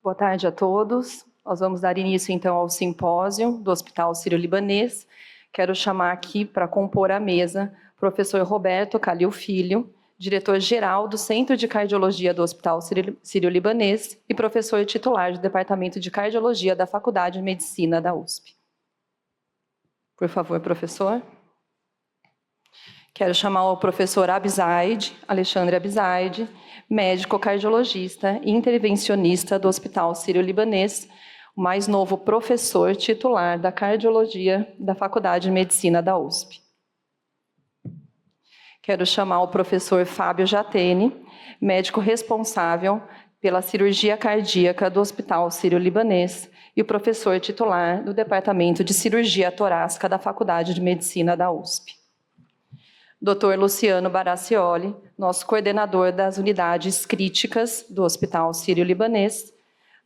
Boa tarde a todos. Nós vamos dar início, então, ao simpósio do Hospital Sírio-Libanês. Quero chamar aqui para compor a mesa o professor Roberto Calil Filho, diretor-geral do Centro de Cardiologia do Hospital Sírio-Libanês e professor titular do Departamento de Cardiologia da Faculdade de Medicina da USP. Por favor, professor. Quero chamar o professor Alexandre Abizaid, médico cardiologista e intervencionista do Hospital Sírio-Libanês, o mais novo professor titular da cardiologia da Faculdade de Medicina da USP. Quero chamar o professor Fábio Jatene, médico responsável pela cirurgia cardíaca do Hospital Sírio-Libanês e o professor titular do Departamento de Cirurgia Torácica da Faculdade de Medicina da USP. Dr. Luciano Baracioli, nosso coordenador das unidades críticas do Hospital Sírio-Libanês.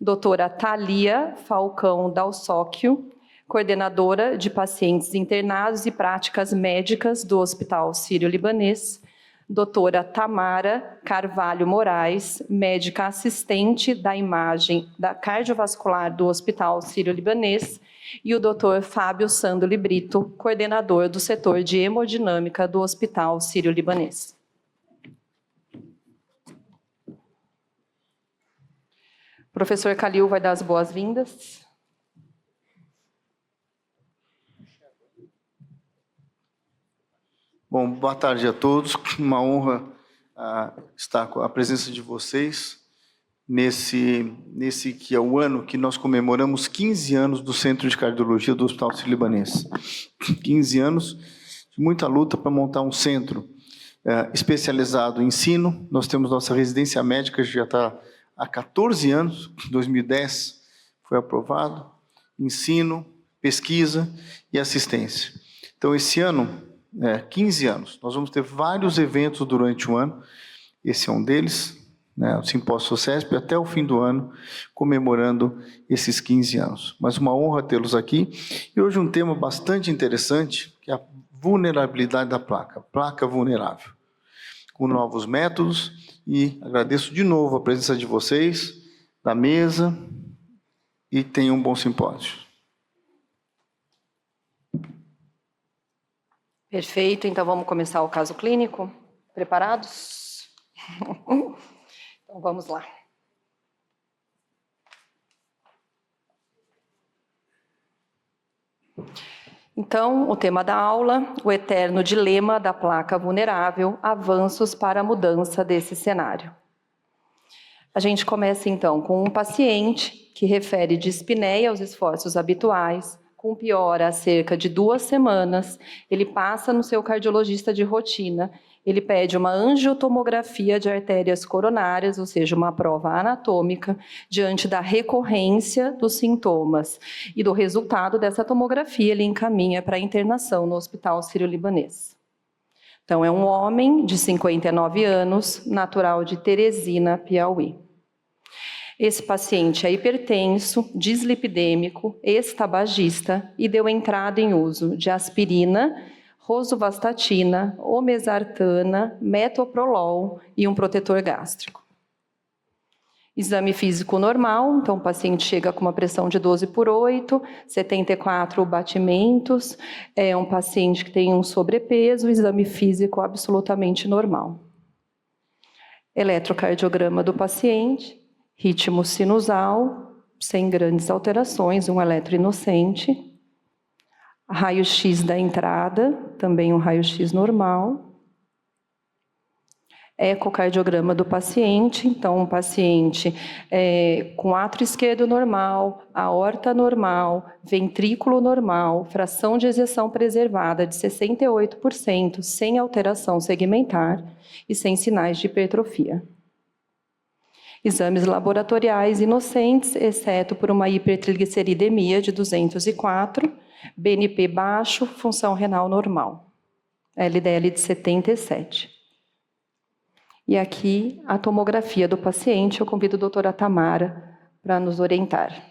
Doutora Thalia Falcão Dalsóquio, coordenadora de pacientes internados e práticas médicas do Hospital Sírio-Libanês. Doutora Tamara Carvalho Moraes, médica assistente da imagem da cardiovascular do Hospital Sírio-Libanês. E o Dr. Fábio Sandoli Brito, coordenador do setor de hemodinâmica do Hospital Sírio-Libanês. O professor Calil vai dar as boas-vindas. Bom, boa tarde a todos. Uma honra estar com a presença de vocês nesse que é o ano que nós comemoramos 15 anos do Centro de Cardiologia do Hospital Sírio-Libanês. 15 anos de muita luta para montar um centro especializado em ensino. Nós temos nossa residência médica, que já está há 14 anos, 2010 foi aprovado, ensino, pesquisa e assistência. Então, esse ano, 15 anos, nós vamos ter vários eventos durante o ano, esse é um deles, o Simpósio SOCESP, até o fim do ano, comemorando esses 15 anos. Mas uma honra tê-los aqui. E hoje um tema bastante interessante, que é a vulnerabilidade da placa vulnerável, com novos métodos, e agradeço de novo a presença de vocês, da mesa, e tenham um bom simpósio. Perfeito, então vamos começar o caso clínico. Preparados? Então, vamos lá. Então, o tema da aula, o eterno dilema da placa vulnerável, avanços para a mudança desse cenário. A gente começa, então, com um paciente que refere dispneia aos esforços habituais, com piora há cerca de 2 semanas, ele passa no seu cardiologista de rotina. Ele pede uma angiotomografia de artérias coronárias, ou seja, uma prova anatômica, diante da recorrência dos sintomas. E do resultado dessa tomografia, ele encaminha para a internação no Hospital Sírio-Libanês. Então, é um homem de 59 anos, natural de Teresina, Piauí. Esse paciente é hipertenso, dislipidêmico, ex-tabagista e deu entrada em uso de aspirina, rosuvastatina, omesartana, metoprolol e um protetor gástrico. Exame físico normal, então o paciente chega com uma pressão de 12/8, 74 batimentos, é um paciente que tem um sobrepeso, exame físico absolutamente normal. Eletrocardiograma do paciente, ritmo sinusal, sem grandes alterações, um eletro inocente. Raio-X da entrada, também um raio-X normal. Ecocardiograma do paciente, então um paciente com átrio esquerdo normal, aorta normal, ventrículo normal, fração de ejeção preservada de 68%, sem alteração segmentar e sem sinais de hipertrofia. Exames laboratoriais inocentes, exceto por uma hipertrigliceridemia de 204, BNP baixo, função renal normal. LDL de 77. E aqui a tomografia do paciente, eu convido a doutora Tamara para nos orientar.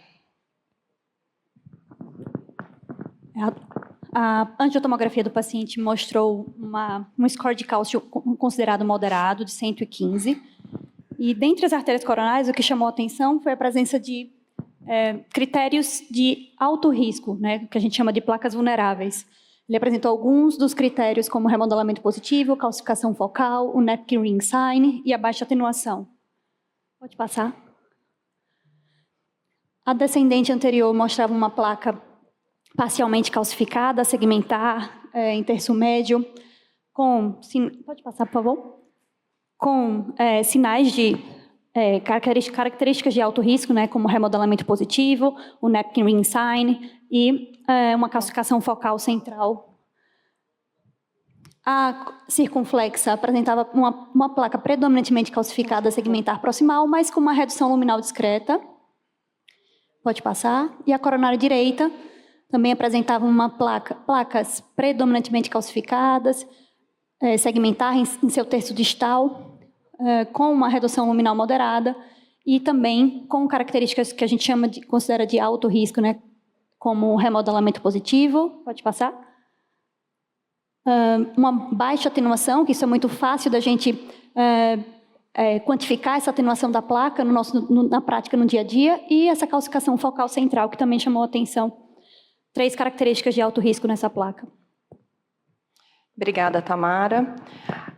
A angiotomografia do paciente mostrou um score de cálcio considerado moderado, de 115, E dentre as artérias coronárias, o que chamou a atenção foi a presença de critérios de alto risco, né, que a gente chama de placas vulneráveis. Ele apresentou alguns dos critérios, como remodelamento positivo, calcificação focal, o napkin ring sign e a baixa atenuação. Pode passar. A descendente anterior mostrava uma placa parcialmente calcificada, segmentar, em terço médio, pode passar, por favor? Com sinais de características de alto risco, né, como remodelamento positivo, o napkin ring sign e uma calcificação focal central. A circunflexa apresentava uma placa predominantemente calcificada segmentar proximal, mas com uma redução luminal discreta. Pode passar. E a coronária direita também apresentava placas predominantemente calcificadas, segmentar em seu terço distal, com uma redução luminal moderada e também com características que a gente considera de alto risco, né, como remodelamento positivo. Pode passar. Uma baixa atenuação, que isso é muito fácil da gente quantificar essa atenuação da placa na prática, no dia a dia, e essa calcificação focal central, que também chamou a atenção. 3 características de alto risco nessa placa. Obrigada, Tamara.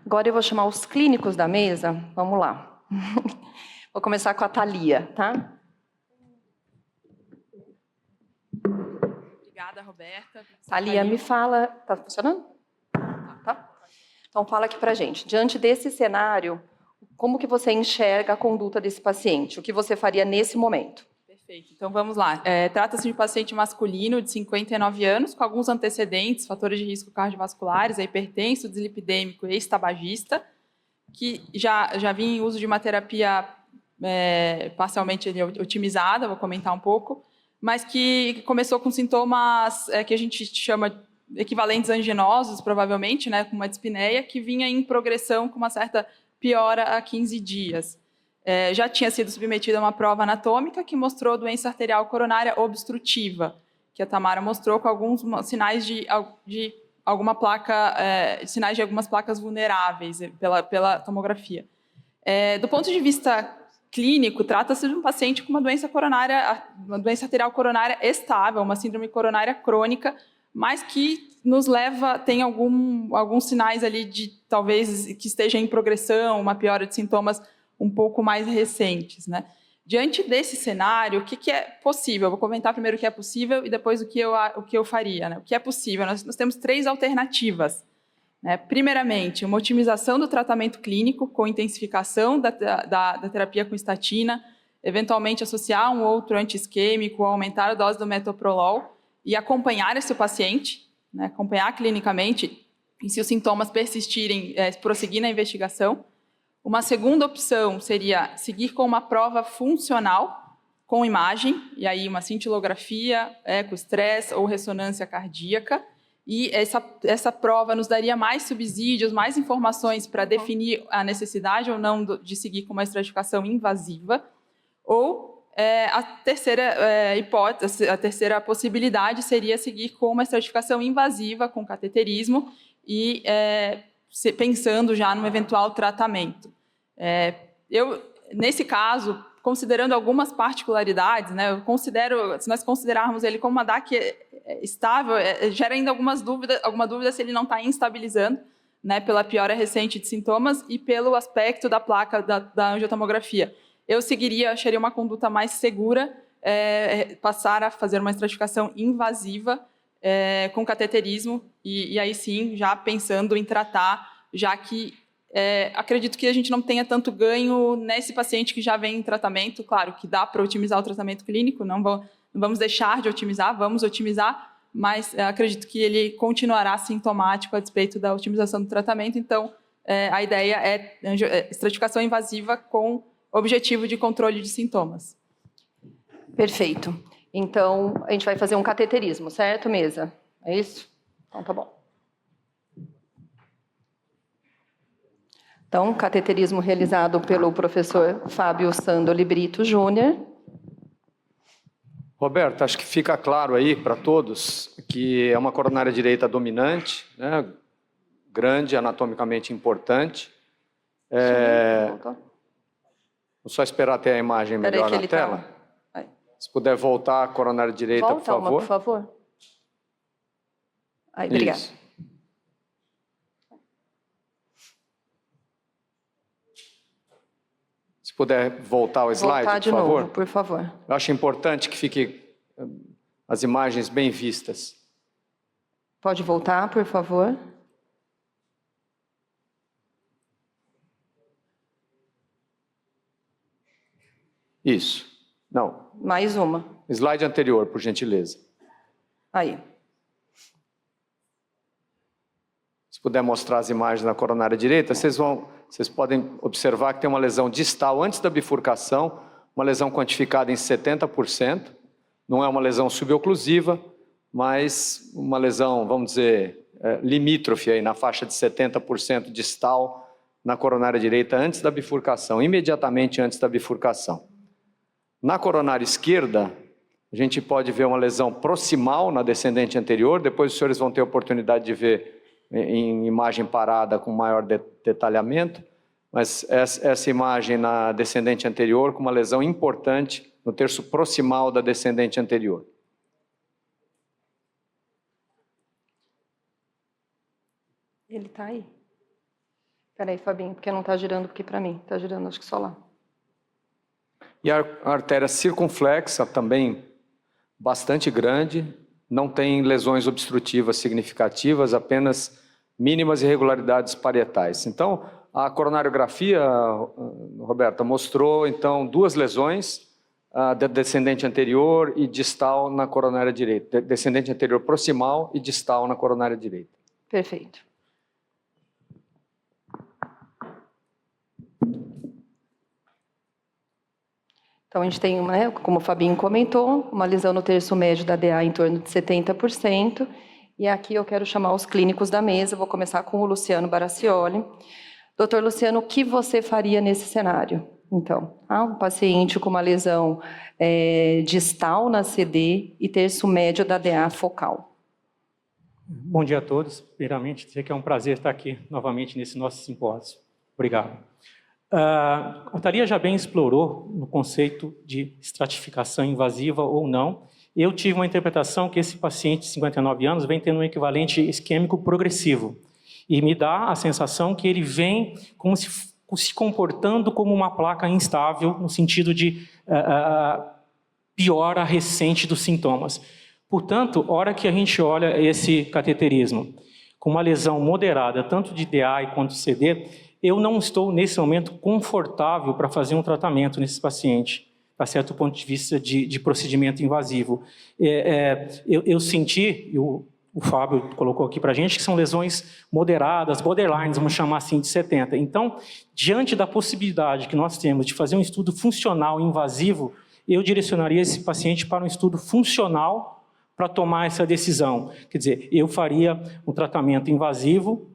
Agora eu vou chamar os clínicos da mesa. Vamos lá. Vou começar com a Thalia, tá? Obrigada, Roberta. Thalia, me fala... Tá funcionando? Tá. Então, fala aqui pra gente. Diante desse cenário, como que você enxerga a conduta desse paciente? O que você faria nesse momento? Perfeito. Então, vamos lá. Trata-se de um paciente masculino de 59 anos, com alguns antecedentes, fatores de risco cardiovasculares, hipertenso, dislipidêmico e ex-tabagista, que já vinha em uso de uma terapia parcialmente otimizada, vou comentar um pouco, mas que começou com sintomas que a gente chama equivalentes anginosos, provavelmente, né, com uma dispneia, que vinha em progressão com uma certa piora a 15 dias. Já tinha sido submetida a uma prova anatômica que mostrou doença arterial coronária obstrutiva, que a Tamara mostrou com alguns sinais de alguma placa, sinais de algumas placas vulneráveis pela tomografia. Do ponto de vista clínico, trata-se de um paciente com uma doença arterial coronária estável, uma síndrome coronária crônica, mas que tem alguns sinais ali de talvez que esteja em progressão, uma piora de sintomas um pouco mais recentes, né? Diante desse cenário, o que é possível? Eu vou comentar primeiro o que é possível e depois o que eu faria, né? O que é possível? Nós temos 3 alternativas, né? Primeiramente, uma otimização do tratamento clínico com intensificação da terapia com estatina, eventualmente associar um outro anti-isquêmico, aumentar a dose do metoprolol e acompanhar esse paciente, né? Acompanhar clinicamente e, se os sintomas persistirem, prosseguir na investigação. Uma segunda opção seria seguir com uma prova funcional com imagem, e aí uma cintilografia, ecostress ou ressonância cardíaca. E essa prova nos daria mais subsídios, mais informações para definir a necessidade ou não de seguir com uma estratificação invasiva. Ou a terceira hipótese, a terceira possibilidade seria seguir com uma estratificação invasiva, com cateterismo e pensando já no eventual tratamento. Nesse caso, considerando algumas particularidades, né, se nós considerarmos ele como uma DAC estável, gera ainda alguma dúvida se ele não está instabilizando, né, pela piora recente de sintomas e pelo aspecto da placa da angiotomografia. Eu acharia uma conduta mais segura, passar a fazer uma estratificação invasiva com cateterismo e aí sim, já pensando em tratar, já que acredito que a gente não tenha tanto ganho nesse paciente que já vem em tratamento. Claro que dá para otimizar o tratamento clínico, não vamos deixar de otimizar, vamos otimizar, mas acredito que ele continuará sintomático a despeito da otimização do tratamento. Então, a ideia é estratificação invasiva com objetivo de controle de sintomas. Perfeito. Então, a gente vai fazer um cateterismo, certo, mesa? É isso? Então, tá bom. Então, cateterismo realizado pelo professor Fábio Sandoli Brito Júnior. Roberto, acho que fica claro aí para todos que é uma coronária direita dominante, né? Grande, anatomicamente importante. Vou só esperar ter a imagem melhor na tela. Se puder voltar a coronária direita, por favor. Volta, por favor. Aí, obrigada. Isso. Se puder voltar ao slide, Voltar de por favor. novo, por favor. Eu acho importante que fiquem as imagens bem vistas. Pode voltar, por favor. Isso. Não. Mais uma. Slide anterior, por gentileza. Aí. Se puder mostrar as imagens na coronária direita, vocês podem observar que tem uma lesão distal antes da bifurcação, uma lesão quantificada em 70%. Não é uma lesão suboclusiva, mas uma lesão, vamos dizer, limítrofe aí, na faixa de 70% distal na coronária direita antes da bifurcação, imediatamente antes da bifurcação. Na coronária esquerda, a gente pode ver uma lesão proximal na descendente anterior, depois os senhores vão ter a oportunidade de ver em imagem parada com maior detalhamento, mas essa imagem na descendente anterior com uma lesão importante no terço proximal da descendente anterior. Ele está aí. Espera aí, Fabinho, porque não está girando aqui para mim. Está girando, acho que só lá. E a artéria circunflexa, também bastante grande, não tem lesões obstrutivas significativas, apenas mínimas irregularidades parietais. Então, a coronariografia, Roberta, mostrou, então, duas lesões, da descendente anterior e distal na coronária direita. Descendente anterior proximal e distal na coronária direita. Perfeito. Então, a gente tem, como o Fabinho comentou, uma lesão no terço médio da DA em torno de 70%. E aqui eu quero chamar os clínicos da mesa. Vou começar com o Luciano Baracioli. Doutor Luciano, o que você faria nesse cenário? Então, um paciente com uma lesão distal na CD e terço médio da DA focal. Bom dia a todos. Primeiramente, dizer que é um prazer estar aqui novamente nesse nosso simpósio. Obrigado. A Thalia já bem explorou no conceito de estratificação invasiva ou não. Eu tive uma interpretação que esse paciente de 59 anos vem tendo um equivalente isquêmico progressivo. E me dá a sensação que ele vem como se comportando como uma placa instável, no sentido de piora recente dos sintomas. Portanto, hora que a gente olha esse cateterismo com uma lesão moderada, tanto de DA quanto CD, eu não estou, nesse momento, confortável para fazer um tratamento nesse paciente, a certo ponto de vista de procedimento invasivo. Eu senti, o Fábio colocou aqui para a gente, que são lesões moderadas, borderlines, vamos chamar assim, de 70. Então, diante da possibilidade que nós temos de fazer um estudo funcional invasivo, eu direcionaria esse paciente para um estudo funcional para tomar essa decisão. Quer dizer, eu faria um tratamento invasivo,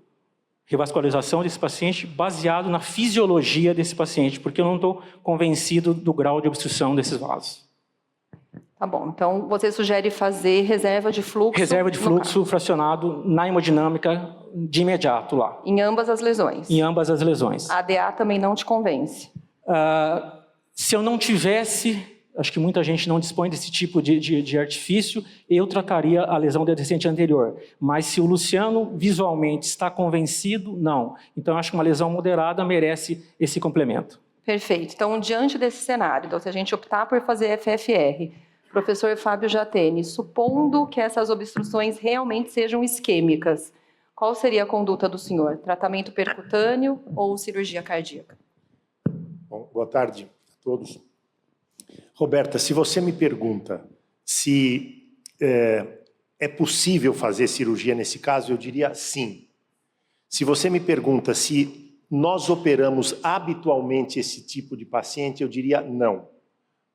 revascularização desse paciente, baseado na fisiologia desse paciente, porque eu não estou convencido do grau de obstrução desses vasos. Tá bom, então você sugere fazer reserva de fluxo? Reserva de fluxo fracionado na hemodinâmica de imediato lá. Em ambas as lesões? Em ambas as lesões. A ADA também não te convence? Se eu não tivesse, acho que muita gente não dispõe desse tipo de artifício, eu trataria a lesão da descendente anterior. Mas se o Luciano visualmente está convencido, não. Então, eu acho que uma lesão moderada merece esse complemento. Perfeito. Então, diante desse cenário, então, se a gente optar por fazer FFR, professor Fábio Jatene, supondo que essas obstruções realmente sejam isquêmicas, qual seria a conduta do senhor? Tratamento percutâneo ou cirurgia cardíaca? Bom, boa tarde a todos. Roberta, se você me pergunta se é possível fazer cirurgia nesse caso, eu diria sim. Se você me pergunta se nós operamos habitualmente esse tipo de paciente, eu diria não.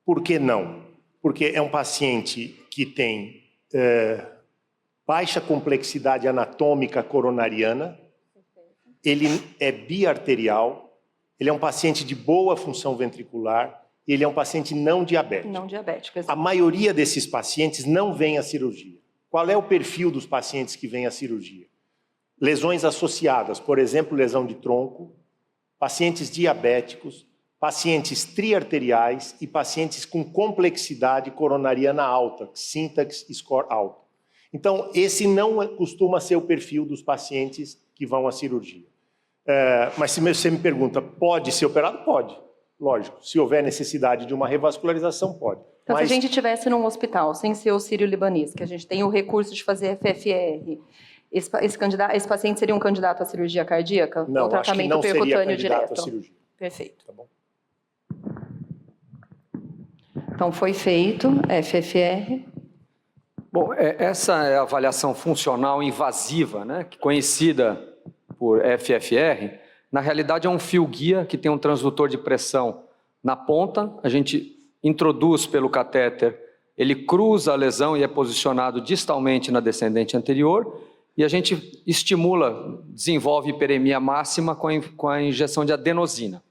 Por que não? Porque é um paciente que tem baixa complexidade anatômica coronariana, ele é biarterial, ele é um paciente de boa função ventricular, ele é um paciente não diabético. Não diabético, exato. A maioria desses pacientes não vem à cirurgia. Qual é o perfil dos pacientes que vêm à cirurgia? Lesões associadas, por exemplo, lesão de tronco, pacientes diabéticos, pacientes triarteriais e pacientes com complexidade coronariana alta, syntax score alto. Então, esse não costuma ser o perfil dos pacientes que vão à cirurgia. Mas se você me pergunta, pode ser operado? Pode, lógico. Se houver necessidade de uma revascularização, pode. Então, se a gente estivesse num hospital, sem ser o sírio-libanês, que a gente tem o recurso de fazer FFR, esse paciente seria um candidato à cirurgia cardíaca? Não, ou tratamento acho que não seria percutâneo candidato direto? à cirurgia. Perfeito. Tá bom? Então, foi feito FFR. Bom, essa é a avaliação funcional invasiva, né, conhecida por FFR. Na realidade, é um fio guia que tem um transdutor de pressão na ponta. A gente introduz pelo catéter, ele cruza a lesão e é posicionado distalmente na descendente anterior. E a gente estimula, desenvolve hiperemia máxima com a injeção de adenosina.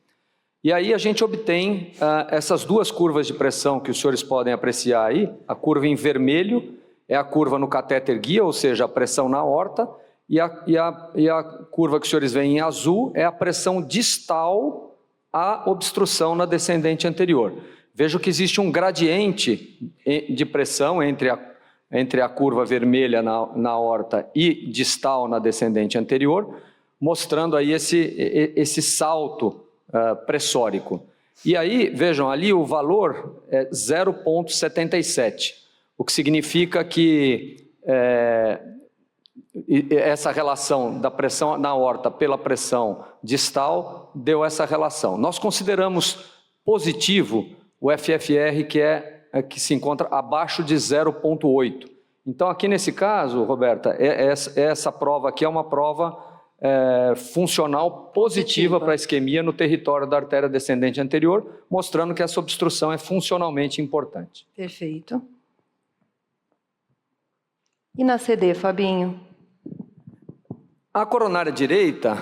E aí a gente obtém essas duas curvas de pressão que os senhores podem apreciar aí. A curva em vermelho é a curva no catéter guia, ou seja, a pressão na aorta, e a curva que os senhores veem em azul é a pressão distal à obstrução na descendente anterior. Vejo que existe um gradiente de pressão entre a curva vermelha na aorta e distal na descendente anterior, mostrando aí esse salto pressórico. E aí, vejam, ali o valor é 0,77, o que significa que essa relação da pressão na aorta pela pressão distal deu essa relação. Nós consideramos positivo o FFR que se encontra abaixo de 0,8. Então, aqui nesse caso, Roberta, essa prova aqui é uma prova funcional positiva para a isquemia no território da artéria descendente anterior, mostrando que essa obstrução é funcionalmente importante. Perfeito. E na CD, Fabinho? A coronária direita,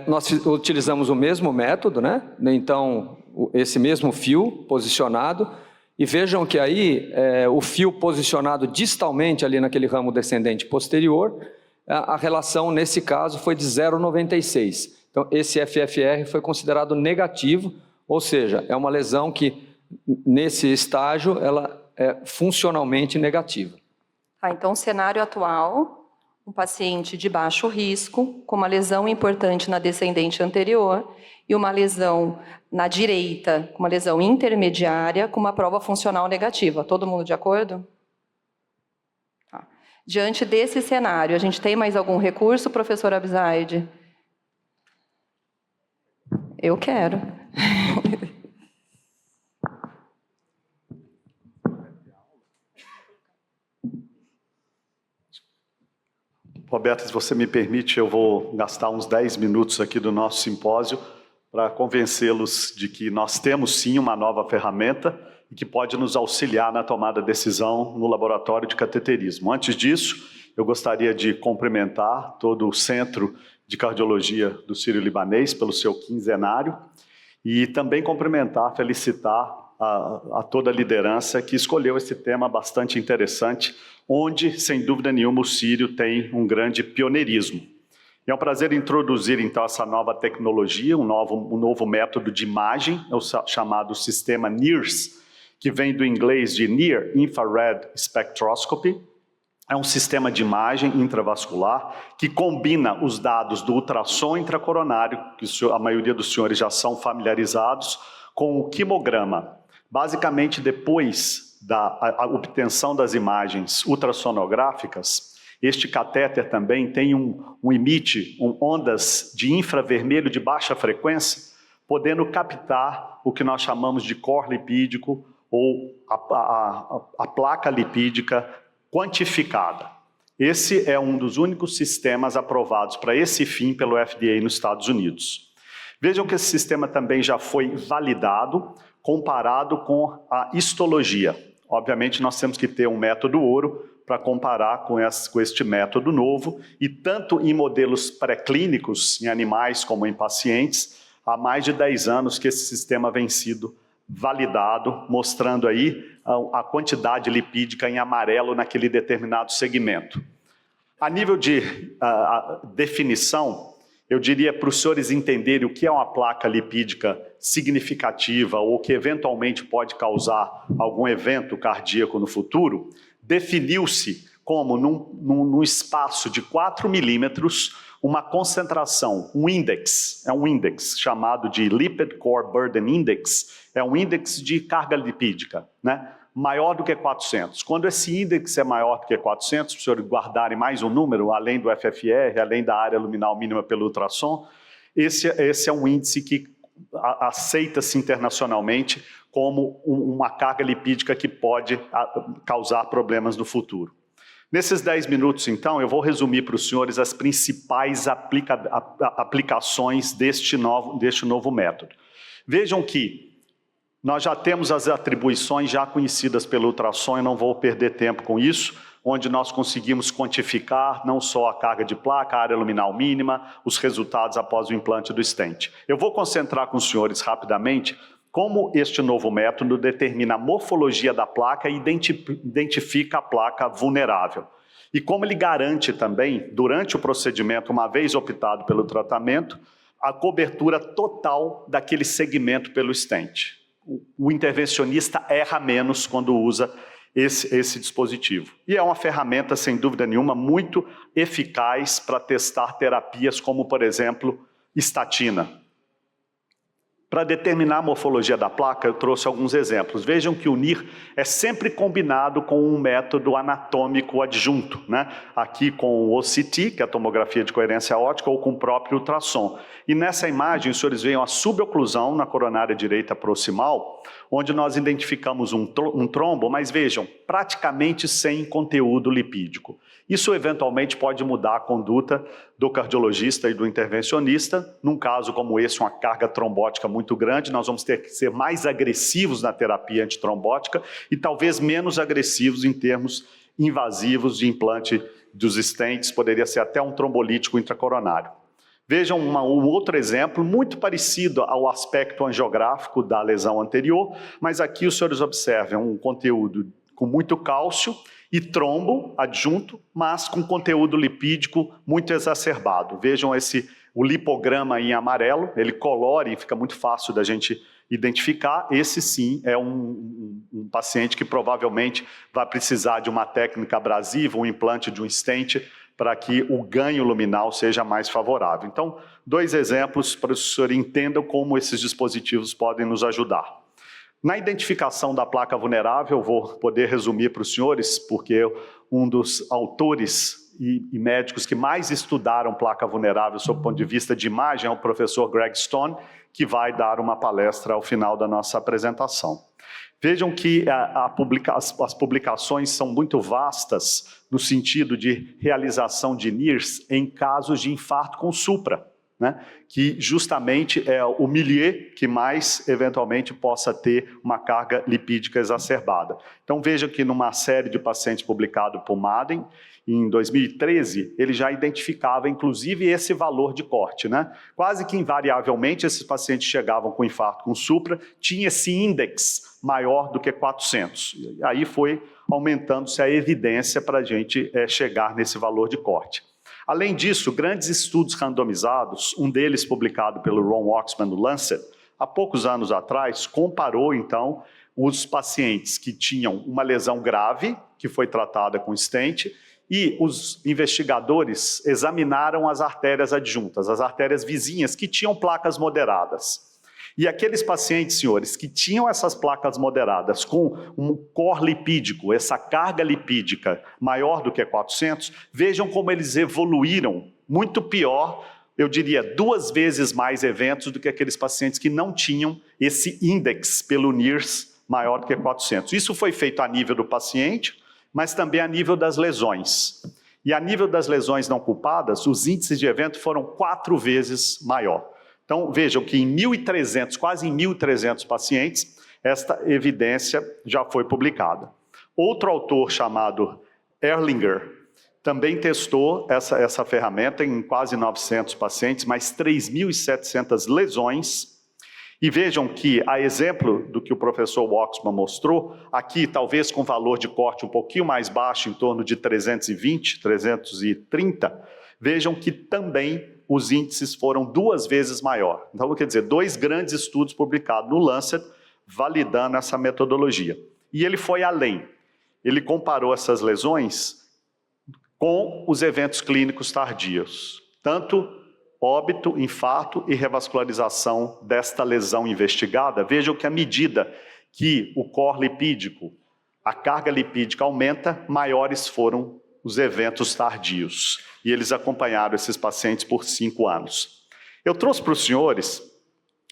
nós utilizamos o mesmo método, né? Então, esse mesmo fio posicionado, e vejam que aí o fio posicionado distalmente ali naquele ramo descendente posterior, a relação nesse caso foi de 0,96. Então, esse FFR foi considerado negativo, ou seja, é uma lesão que nesse estágio ela é funcionalmente negativa. Então, cenário atual, um paciente de baixo risco, com uma lesão importante na descendente anterior e uma lesão na direita, com uma lesão intermediária, com uma prova funcional negativa. Todo mundo de acordo? Tá. Diante desse cenário, a gente tem mais algum recurso, professor Abizaide? Eu quero. Roberta, se você me permite, eu vou gastar uns 10 minutos aqui do nosso simpósio para convencê-los de que nós temos sim uma nova ferramenta e que pode nos auxiliar na tomada de decisão no laboratório de cateterismo. Antes disso, eu gostaria de cumprimentar todo o Centro de Cardiologia do Sírio-Libanês pelo seu quinzenário e também cumprimentar, felicitar a toda a liderança que escolheu esse tema bastante interessante, onde, sem dúvida nenhuma, o Sírio tem um grande pioneirismo. E é um prazer introduzir, então, essa nova tecnologia, um novo método de imagem, é o chamado sistema NIRS, que vem do inglês de Near Infrared Spectroscopy. É um sistema de imagem intravascular que combina os dados do ultrassom intracoronário, que a maioria dos senhores já são familiarizados, com o quimograma. Basicamente, depois da obtenção das imagens ultrassonográficas, este catéter também tem emite ondas de infravermelho de baixa frequência, podendo captar o que nós chamamos de core lipídico ou a placa lipídica quantificada. Esse é um dos únicos sistemas aprovados para esse fim pelo FDA nos Estados Unidos. Vejam que esse sistema também já foi validado, comparado com a histologia. Obviamente, nós temos que ter um método ouro para comparar com este método novo, e tanto em modelos pré-clínicos, em animais como em pacientes, há mais de 10 anos que esse sistema vem sido validado, mostrando aí a quantidade lipídica em amarelo naquele determinado segmento. A nível de definição, eu diria para os senhores entenderem o que é uma placa lipídica significativa ou que eventualmente pode causar algum evento cardíaco no futuro, definiu-se como num espaço de 4 milímetros uma concentração, um índice chamado de Lipid Core Burden Index, é um índice de carga lipídica, né? Maior do que 400. Quando esse índice é maior do que 400, para os senhores guardarem mais um número, além do FFR, além da área luminal mínima pelo ultrassom, esse é um índice que aceita-se internacionalmente como uma carga lipídica que pode causar problemas no futuro. Nesses 10 minutos, então, eu vou resumir para os senhores as principais aplicações deste novo método. Vejam que nós já temos as atribuições já conhecidas pelo ultrassom, e não vou perder tempo com isso, onde nós conseguimos quantificar não só a carga de placa, a área luminal mínima, os resultados após o implante do stent. Eu vou concentrar com os senhores rapidamente como este novo método determina a morfologia da placa e identifica a placa vulnerável. E como ele garante também, durante o procedimento, uma vez optado pelo tratamento, a cobertura total daquele segmento pelo stent. O intervencionista erra menos quando usa esse dispositivo. E é uma ferramenta, sem dúvida nenhuma, muito eficaz para testar terapias como, por exemplo, estatina. Para determinar a morfologia da placa, eu trouxe alguns exemplos. Vejam que o NIR é sempre combinado com um método anatômico adjunto, né? Aqui com o OCT, que é a tomografia de coerência óptica, ou com o próprio ultrassom. E nessa imagem, os senhores veem a suboclusão na coronária direita proximal, onde nós identificamos um trombo, mas vejam, praticamente sem conteúdo lipídico. Isso eventualmente pode mudar a conduta do cardiologista e do intervencionista. Num caso como esse, uma carga trombótica muito grande, nós vamos ter que ser mais agressivos na terapia antitrombótica e talvez menos agressivos em termos invasivos de implante dos stents, poderia ser até um trombolítico intracoronário. Vejam um outro exemplo, muito parecido ao aspecto angiográfico da lesão anterior, mas aqui os senhores observam um conteúdo com muito cálcio e trombo adjunto, mas com conteúdo lipídico muito exacerbado. Vejam o lipograma em amarelo, ele colore e fica muito fácil da gente identificar. Esse sim é um paciente que provavelmente vai precisar de uma técnica abrasiva, um implante de um stent, para que o ganho luminal seja mais favorável. Então, 2 exemplos para que os senhores entendam como esses dispositivos podem nos ajudar. Na identificação da placa vulnerável, eu vou poder resumir para os senhores, porque um dos autores e médicos que mais estudaram placa vulnerável sob o ponto de vista de imagem é o professor Greg Stone, que vai dar uma palestra ao final da nossa apresentação. Vejam que as publicações são muito vastas no sentido de realização de NIRS em casos de infarto com supra, né? Que justamente é o milieu que mais eventualmente possa ter uma carga lipídica exacerbada. Então vejam que numa série de pacientes publicado por Madden, em 2013, ele já identificava inclusive esse valor de corte, né? Quase que invariavelmente esses pacientes chegavam com infarto com supra, tinha esse índice maior do que 400. E aí foi aumentando-se a evidência para a gente chegar nesse valor de corte. Além disso, grandes estudos randomizados, um deles publicado pelo Ron Waxman no Lancet, há poucos anos atrás, comparou então os pacientes que tinham uma lesão grave, que foi tratada com stent, e os investigadores examinaram as artérias adjuntas, as artérias vizinhas, que tinham placas moderadas. E aqueles pacientes, senhores, que tinham essas placas moderadas com um core lipídico, essa carga lipídica maior do que 400, vejam como eles evoluíram muito pior, eu diria 2 vezes mais eventos do que aqueles pacientes que não tinham esse índice pelo NIRS maior do que 400. Isso foi feito a nível do paciente, mas também a nível das lesões. E a nível das lesões não culpadas, os índices de evento foram 4 vezes maior. Então, vejam que em 1.300, quase em 1.300 pacientes, esta evidência já foi publicada. Outro autor chamado Erlinger também testou essa ferramenta em quase 900 pacientes, mais 3.700 lesões. E vejam que, a exemplo do que o professor Waxman mostrou, aqui talvez com valor de corte um pouquinho mais baixo, em torno de 320, 330, vejam que também os índices foram 2 vezes maior. Então, quer dizer, 2 grandes estudos publicados no Lancet validando essa metodologia. E ele foi além. Ele comparou essas lesões com os eventos clínicos tardios, tanto óbito, infarto e revascularização desta lesão investigada. Vejam que à medida que o core lipídico, a carga lipídica aumenta, maiores foram os eventos tardios. E eles acompanharam esses pacientes por 5 anos. Eu trouxe para os senhores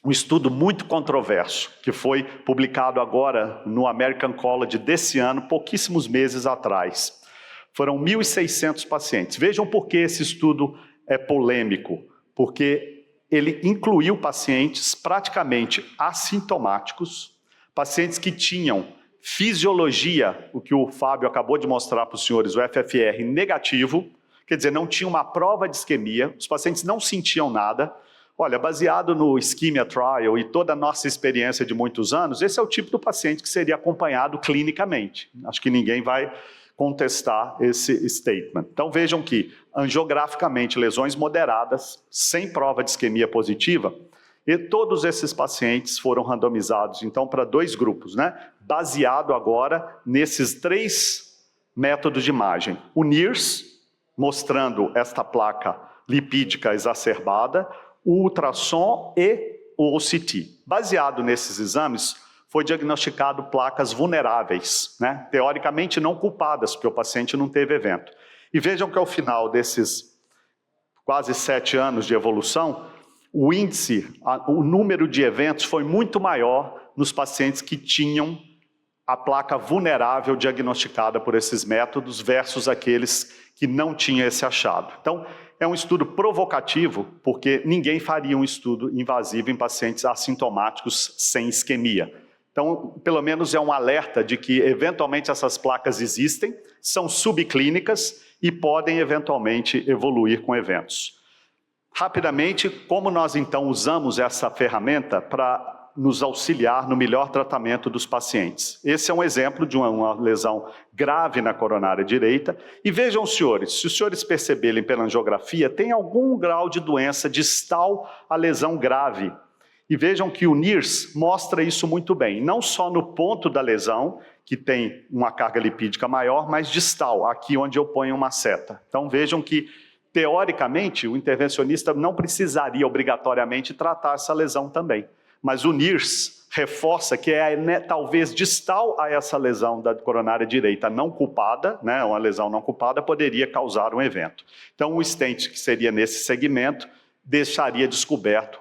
um estudo muito controverso, que foi publicado agora no American College desse ano, pouquíssimos meses atrás. Foram 1.600 pacientes. Vejam por que esse estudo é polêmico. Porque ele incluiu pacientes praticamente assintomáticos, pacientes que tinham fisiologia, o que o Fábio acabou de mostrar para os senhores, o FFR negativo, quer dizer, não tinha uma prova de isquemia, os pacientes não sentiam nada. Olha, baseado no Ischemia Trial e toda a nossa experiência de muitos anos, esse é o tipo do paciente que seria acompanhado clinicamente. Acho que ninguém vai contestar esse statement. Então vejam que, angiograficamente, lesões moderadas, sem prova de isquemia positiva, e todos esses pacientes foram randomizados, então, para 2 grupos, né? Baseado agora nesses 3 métodos de imagem. O NIRS, mostrando esta placa lipídica exacerbada, o ultrassom e o OCT. Baseado nesses exames, foi diagnosticado placas vulneráveis, né? Teoricamente não culpadas, porque o paciente não teve evento. E vejam que ao final desses quase 7 anos de evolução, o índice, o número de eventos foi muito maior nos pacientes que tinham a placa vulnerável diagnosticada por esses métodos versus aqueles que não tinham esse achado. Então, é um estudo provocativo, porque ninguém faria um estudo invasivo em pacientes assintomáticos sem isquemia. Então, pelo menos é um alerta de que, eventualmente, essas placas existem, são subclínicas e podem, eventualmente, evoluir com eventos. Rapidamente, como nós, então, usamos essa ferramenta para nos auxiliar no melhor tratamento dos pacientes? Esse é um exemplo de uma lesão grave na coronária direita. E vejam, senhores, se os senhores perceberem pela angiografia, tem algum grau de doença distal à lesão grave. E vejam que o NIRS mostra isso muito bem, não só no ponto da lesão, que tem uma carga lipídica maior, mas distal, aqui onde eu ponho uma seta. Então vejam que, teoricamente, o intervencionista não precisaria obrigatoriamente tratar essa lesão também. Mas o NIRS reforça que é talvez distal a essa lesão da coronária direita não culpada, né, uma lesão não culpada, poderia causar um evento. Então o stent que seria nesse segmento deixaria descoberto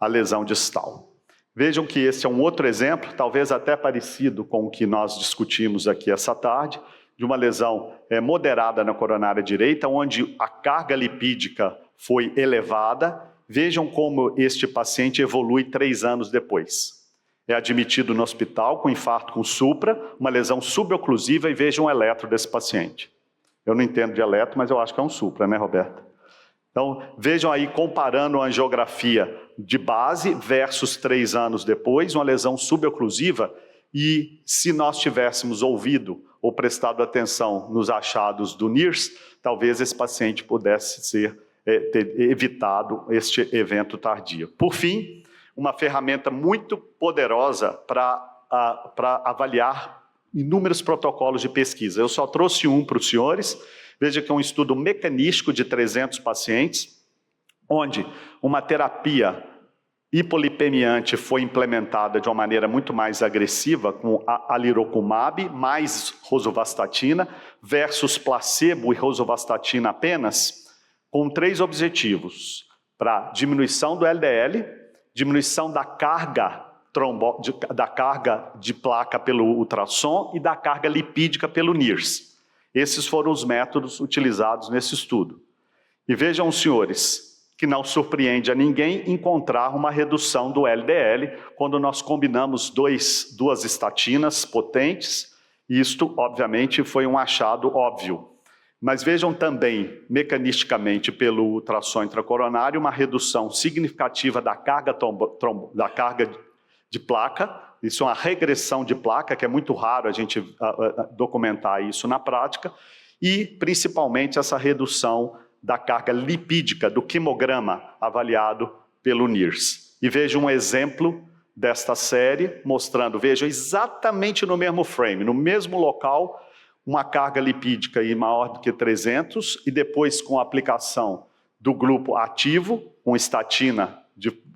a lesão distal. Vejam que esse é um outro exemplo, talvez até parecido com o que nós discutimos aqui essa tarde, de uma lesão moderada na coronária direita, onde a carga lipídica foi elevada. Vejam como este paciente evolui 3 anos depois. É admitido no hospital com infarto com supra, uma lesão suboclusiva, e vejam o eletro desse paciente. Eu não entendo de eletro, mas eu acho que é um supra, né, Roberta? Então, vejam aí, comparando a angiografia de base versus 3 anos depois, uma lesão suboclusiva, e se nós tivéssemos ouvido ou prestado atenção nos achados do NIRS, talvez esse paciente pudesse ter evitado este evento tardio. Por fim, uma ferramenta muito poderosa para avaliar inúmeros protocolos de pesquisa. Eu só trouxe um para os senhores. Veja que é um estudo mecanístico de 300 pacientes, onde uma terapia hipolipemiante foi implementada de uma maneira muito mais agressiva, com a alirocumab mais rosuvastatina, versus placebo e rosuvastatina apenas, com 3 objetivos: para diminuição do LDL, diminuição da carga de placa pelo ultrassom e da carga lipídica pelo NIRS. Esses foram os métodos utilizados nesse estudo. E vejam, senhores, que não surpreende a ninguém encontrar uma redução do LDL quando nós combinamos 2 estatinas potentes. Isto, obviamente, foi um achado óbvio. Mas vejam também, mecanisticamente, pelo ultrassom intracoronário, uma redução significativa da carga de placa. Isso é uma regressão de placa, que é muito raro a gente documentar isso na prática. E, principalmente, essa redução da carga lipídica do quimograma avaliado pelo NIRS. E veja um exemplo desta série, mostrando, veja, exatamente no mesmo frame, no mesmo local, uma carga lipídica aí maior do que 300, e depois com a aplicação do grupo ativo, com estatina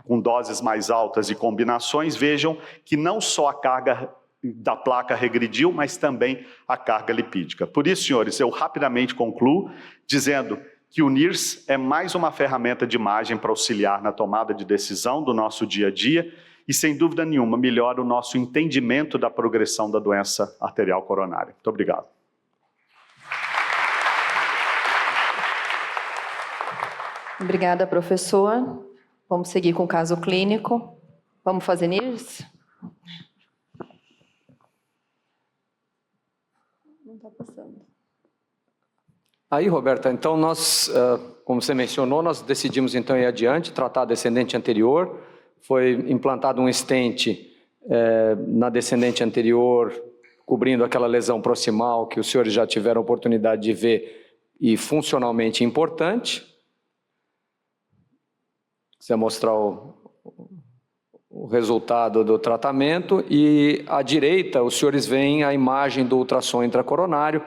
com doses mais altas e combinações, vejam que não só a carga da placa regrediu, mas também a carga lipídica. Por isso, senhores, eu rapidamente concluo dizendo que o NIRS é mais uma ferramenta de imagem para auxiliar na tomada de decisão do nosso dia a dia e, sem dúvida nenhuma, melhora o nosso entendimento da progressão da doença arterial coronária. Muito obrigado. Obrigada, professor. Vamos seguir com o caso clínico. Vamos fazer NIRS? Não está passando. Aí, Roberta, então nós, como você mencionou, nós decidimos então ir adiante, tratar a descendente anterior. Foi implantado um stent na descendente anterior, cobrindo aquela lesão proximal que os senhores já tiveram oportunidade de ver e funcionalmente importante. Você vai mostrar o resultado do tratamento e à direita os senhores veem a imagem do ultrassom intracoronário,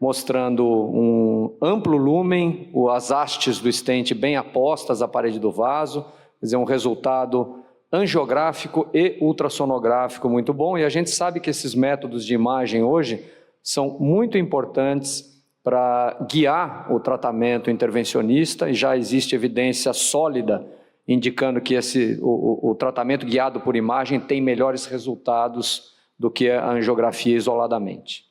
mostrando um amplo lúmen, as hastes do stent bem apostas à parede do vaso, quer dizer, um resultado angiográfico e ultrassonográfico muito bom, e a gente sabe que esses métodos de imagem hoje são muito importantes para guiar o tratamento intervencionista, e já existe evidência sólida indicando que o tratamento guiado por imagem tem melhores resultados do que a angiografia isoladamente.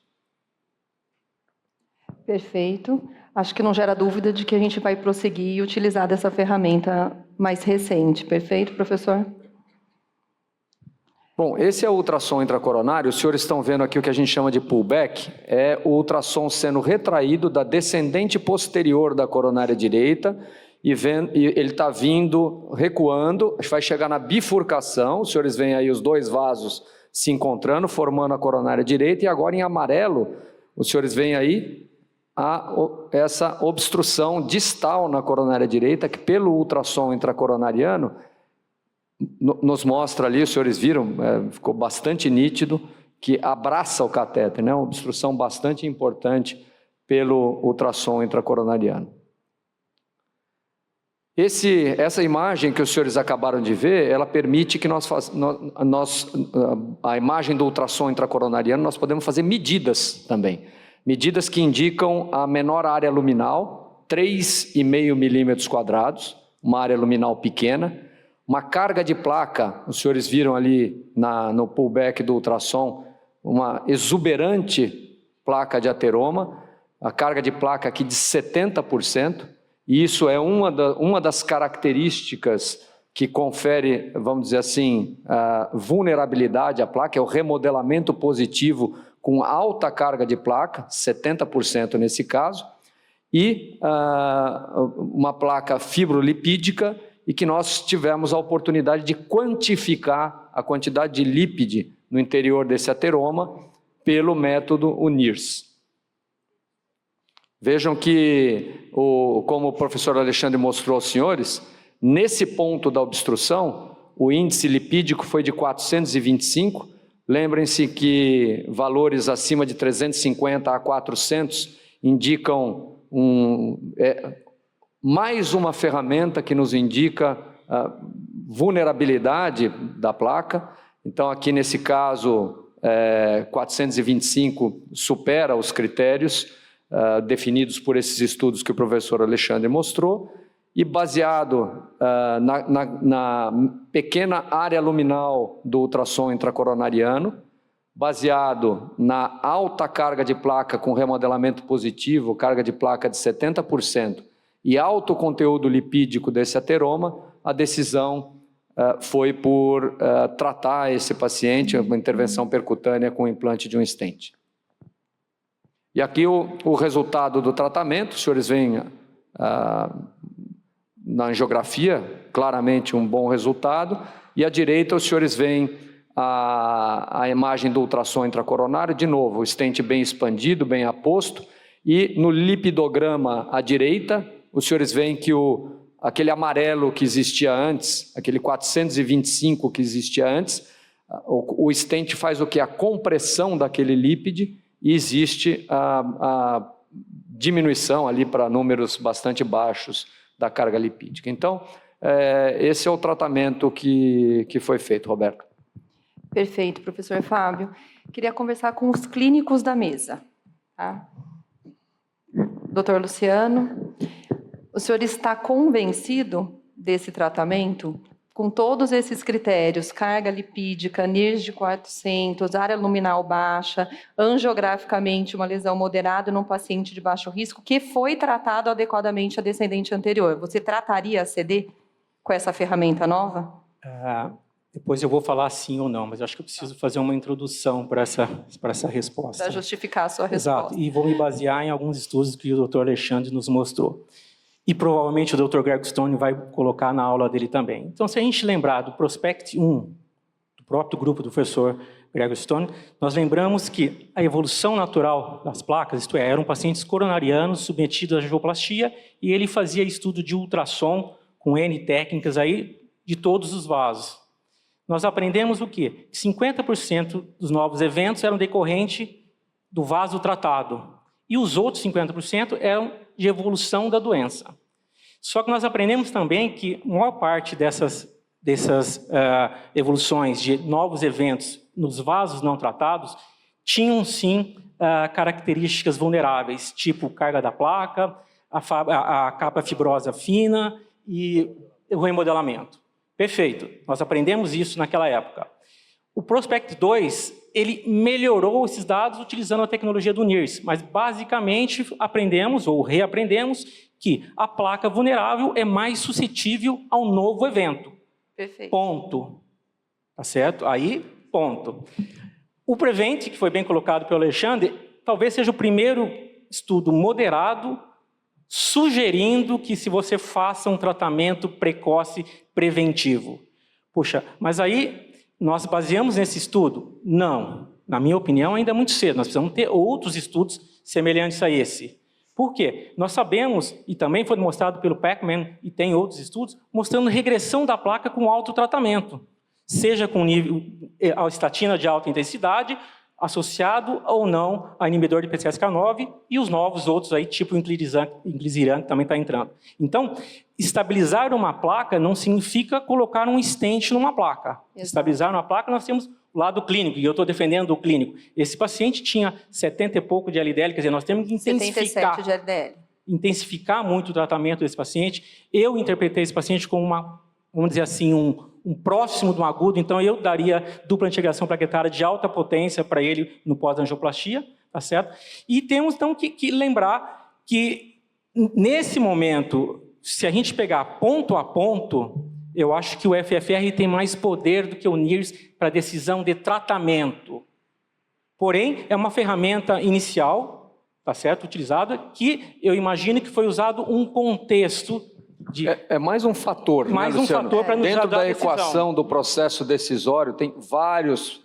Perfeito. Acho que não gera dúvida de que a gente vai prosseguir e utilizar dessa ferramenta mais recente. Perfeito, professor? Bom, esse é o ultrassom intracoronário. Os senhores estão vendo aqui o que a gente chama de pullback. É o ultrassom sendo retraído da descendente posterior da coronária direita e ele está vindo, recuando, vai chegar na bifurcação. Os senhores veem aí os dois vasos se encontrando, formando a coronária direita, e agora em amarelo, os senhores veem aí essa obstrução distal na coronária direita, que pelo ultrassom intracoronariano nos mostra ali, os senhores viram, ficou bastante nítido, que abraça o catéter, né? Uma obstrução bastante importante pelo ultrassom intracoronariano. Essa imagem que os senhores acabaram de ver, ela permite que a imagem do ultrassom intracoronariano, nós podemos fazer medidas também. Medidas que indicam a menor área luminal, 3,5 milímetros quadrados, uma área luminal pequena, uma carga de placa, os senhores viram ali no pullback do ultrassom, uma exuberante placa de ateroma, a carga de placa aqui de 70%, e isso é uma das características que confere, vamos dizer assim, a vulnerabilidade à placa, é o remodelamento positivo com alta carga de placa, 70% nesse caso, e uma placa fibrolipídica, e que nós tivemos a oportunidade de quantificar a quantidade de lípide no interior desse ateroma pelo método NIRS. Vejam que, como o professor Alexandre mostrou aos senhores, nesse ponto da obstrução, o índice lipídico foi de 425. Lembrem-se que valores acima de 350 a 400 indicam mais uma ferramenta que nos indica a vulnerabilidade da placa. Então, aqui nesse caso, 425 supera os critérios definidos por esses estudos que o professor Alexandre mostrou, e baseado na pequena área luminal do ultrassom intracoronariano, baseado na alta carga de placa com remodelamento positivo, carga de placa de 70%, e alto conteúdo lipídico desse ateroma, a decisão foi por tratar esse paciente, uma intervenção percutânea com implante de um stent. E aqui o resultado do tratamento, os senhores veem na angiografia, claramente um bom resultado, e à direita os senhores veem a imagem do ultrassom intracoronário, de novo, o stent bem expandido, bem aposto, e no lipidograma à direita, os senhores veem que aquele amarelo que existia antes, aquele 425 que existia antes, o stent faz o quê? A compressão daquele lípide e existe a diminuição ali para números bastante baixos da carga lipídica. Então, esse é o tratamento que foi feito, Roberto. Perfeito, professor Fábio. Queria conversar com os clínicos da mesa. Tá? Doutor Luciano, o senhor está convencido desse tratamento? Com todos esses critérios, carga lipídica, NIRS de 400, área luminal baixa, angiograficamente uma lesão moderada num paciente de baixo risco, que foi tratado adequadamente a descendente anterior. Você trataria a CD com essa ferramenta nova? Depois eu vou falar sim ou não, mas eu acho que eu preciso fazer uma introdução para essa resposta. Para justificar a sua resposta. Exato, e vou me basear em alguns estudos que o doutor Alexandre nos mostrou. E provavelmente o Dr. Greg Stone vai colocar na aula dele também. Então, se a gente lembrar do Prospect 1, do próprio grupo do professor Greg Stone, nós lembramos que a evolução natural das placas, isto é, eram pacientes coronarianos submetidos à angioplastia e ele fazia estudo de ultrassom com N técnicas aí de todos os vasos. Nós aprendemos o quê? 50% dos novos eventos eram decorrentes do vaso tratado e os outros 50% eram de evolução da doença. Só que nós aprendemos também que a maior parte dessas evoluções de novos eventos nos vasos não tratados tinham sim características vulneráveis, tipo carga da placa, a capa fibrosa fina e o remodelamento. Perfeito, nós aprendemos isso naquela época. O Prospect 2, ele melhorou esses dados utilizando a tecnologia do NIRS, mas basicamente aprendemos ou reaprendemos que a placa vulnerável é mais suscetível ao novo evento. Perfeito. Ponto. Tá certo? Aí, ponto. O Prevent, que foi bem colocado pelo Alexandre, talvez seja o primeiro estudo moderado sugerindo que se você faça um tratamento precoce preventivo. Puxa, mas aí nós baseamos nesse estudo? Não. Na minha opinião, ainda é muito cedo. Nós precisamos ter outros estudos semelhantes a esse. Por quê? Nós sabemos, e também foi demonstrado pelo Pacman, e tem outros estudos, mostrando regressão da placa com autotratamento. Seja com nível, a estatina de alta intensidade, associado ou não a inibidor de PCSK9 e os novos outros aí, tipo inclisiran, que também está entrando. Então, estabilizar uma placa não significa colocar um stent numa placa. Exato. Estabilizar uma placa, nós temos o lado clínico, e eu estou defendendo o clínico. Esse paciente tinha 70 e pouco de LDL, quer dizer, nós temos que intensificar, 77 de LDL. Intensificar muito o tratamento desse paciente. Eu interpretei esse paciente como vamos dizer assim, um próximo do agudo, então eu daria dupla integração plaquetária de alta potência para ele no pós-angioplastia, tá certo? E temos então que lembrar que nesse momento, se a gente pegar ponto a ponto, eu acho que o FFR tem mais poder do que o NIRS para decisão de tratamento. Porém, é uma ferramenta inicial, tá certo? Utilizada, que eu imagino que foi usado um contexto É mais um fator, mais né, um Luciano? fator para nos Dentro dar da a decisão. equação do processo decisório tem vários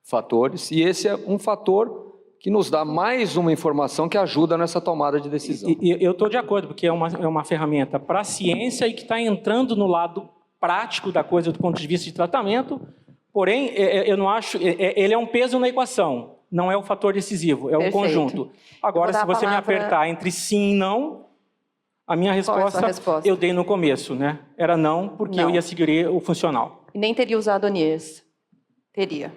fatores e esse é um fator que nos dá mais uma informação que ajuda nessa tomada de decisão. E eu estou de acordo, porque é uma ferramenta para a ciência e que está entrando no lado prático da coisa do ponto de vista de tratamento, porém, eu não acho... Ele é um peso na equação, não é o fator decisivo, é um conjunto. Agora, se você me apertar entre sim e não... A minha resposta, eu dei no começo, né? Era não, porque eu ia seguir o funcional. E nem teria usado o NIRS? Teria.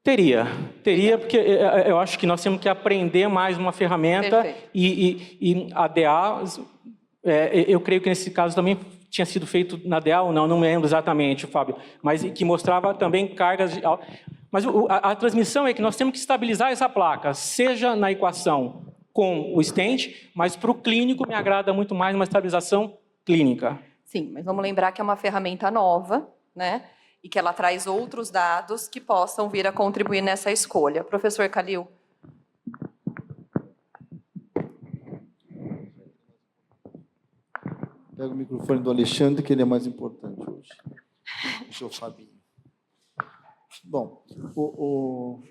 Teria, porque eu acho que nós temos que aprender mais uma ferramenta e a DA, eu creio que nesse caso também tinha sido feito na DA ou não me lembro exatamente, Fábio, mas que mostrava também cargas de... Mas a transmissão é que nós temos que estabilizar essa placa, seja na equação com o stent, mas para o clínico me agrada muito mais uma estabilização clínica. Sim, mas vamos lembrar que é uma ferramenta nova, né? E que ela traz outros dados que possam vir a contribuir nessa escolha. Professor Calil. Pega o microfone do Alexandre, que ele é mais importante hoje. O seu Fabinho. Bom, o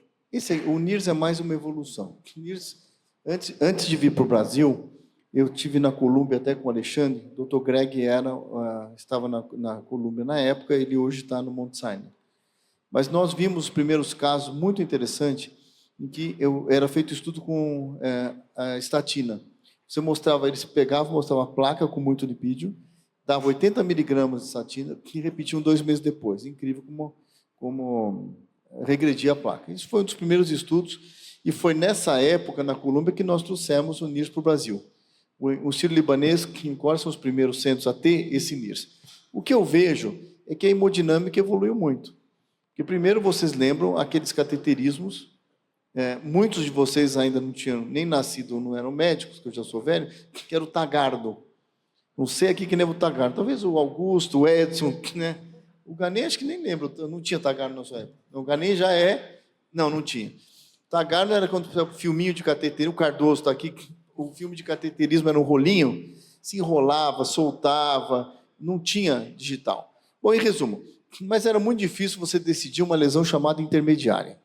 NIRS é mais uma evolução. O NIRS, antes de vir para o Brasil, Eu tive na Colômbia até com o Alexandre, o Dr. Greg estava na Colômbia na época, ele hoje está no Mount Sinai. Mas nós vimos os primeiros casos muito interessantes, em que era feito estudo com a estatina. Você mostrava, eles pegavam, mostravam a placa com muito lipídio, dava 80 miligramas de estatina, que repetiam 2 meses depois. Incrível como regredia a placa. Isso foi um dos primeiros estudos, e foi nessa época, na Colômbia, que nós trouxemos o NIRS para o Brasil. O sírio-libanês, que quais são os primeiros centros a ter esse NIRS. O que eu vejo é que a hemodinâmica evoluiu muito. Porque, primeiro, vocês lembram aqueles cateterismos, muitos de vocês ainda não tinham nem nascido ou não eram médicos, que eu já sou velho, que era o Tagardo. Não sei aqui quem lembra o Tagardo. Talvez o Augusto, o Edson, né? O Ganê, acho que nem lembro, não tinha Tagardo na sua época. O Ganê já é... Não tinha. Tagardo era quando o filminho de cateterismo, o Cardoso está aqui, o filme de cateterismo era um rolinho, se enrolava, soltava, não tinha digital. Bom, em resumo, mas era muito difícil você decidir uma lesão chamada intermediária.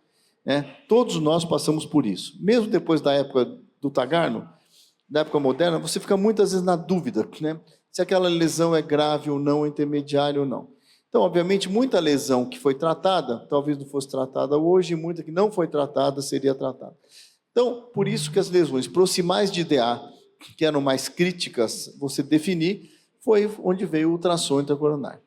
Né? Todos nós passamos por isso. Mesmo depois da época do Tagardo, da época moderna, você fica muitas vezes na dúvida, né? Se aquela lesão é grave ou não, intermediária ou não. Então, obviamente, muita lesão que foi tratada, talvez não fosse tratada hoje, e muita que não foi tratada seria tratada. Então, por isso que as lesões proximais de DA, que eram mais críticas, você definir, foi onde veio o ultrassom intracoronário.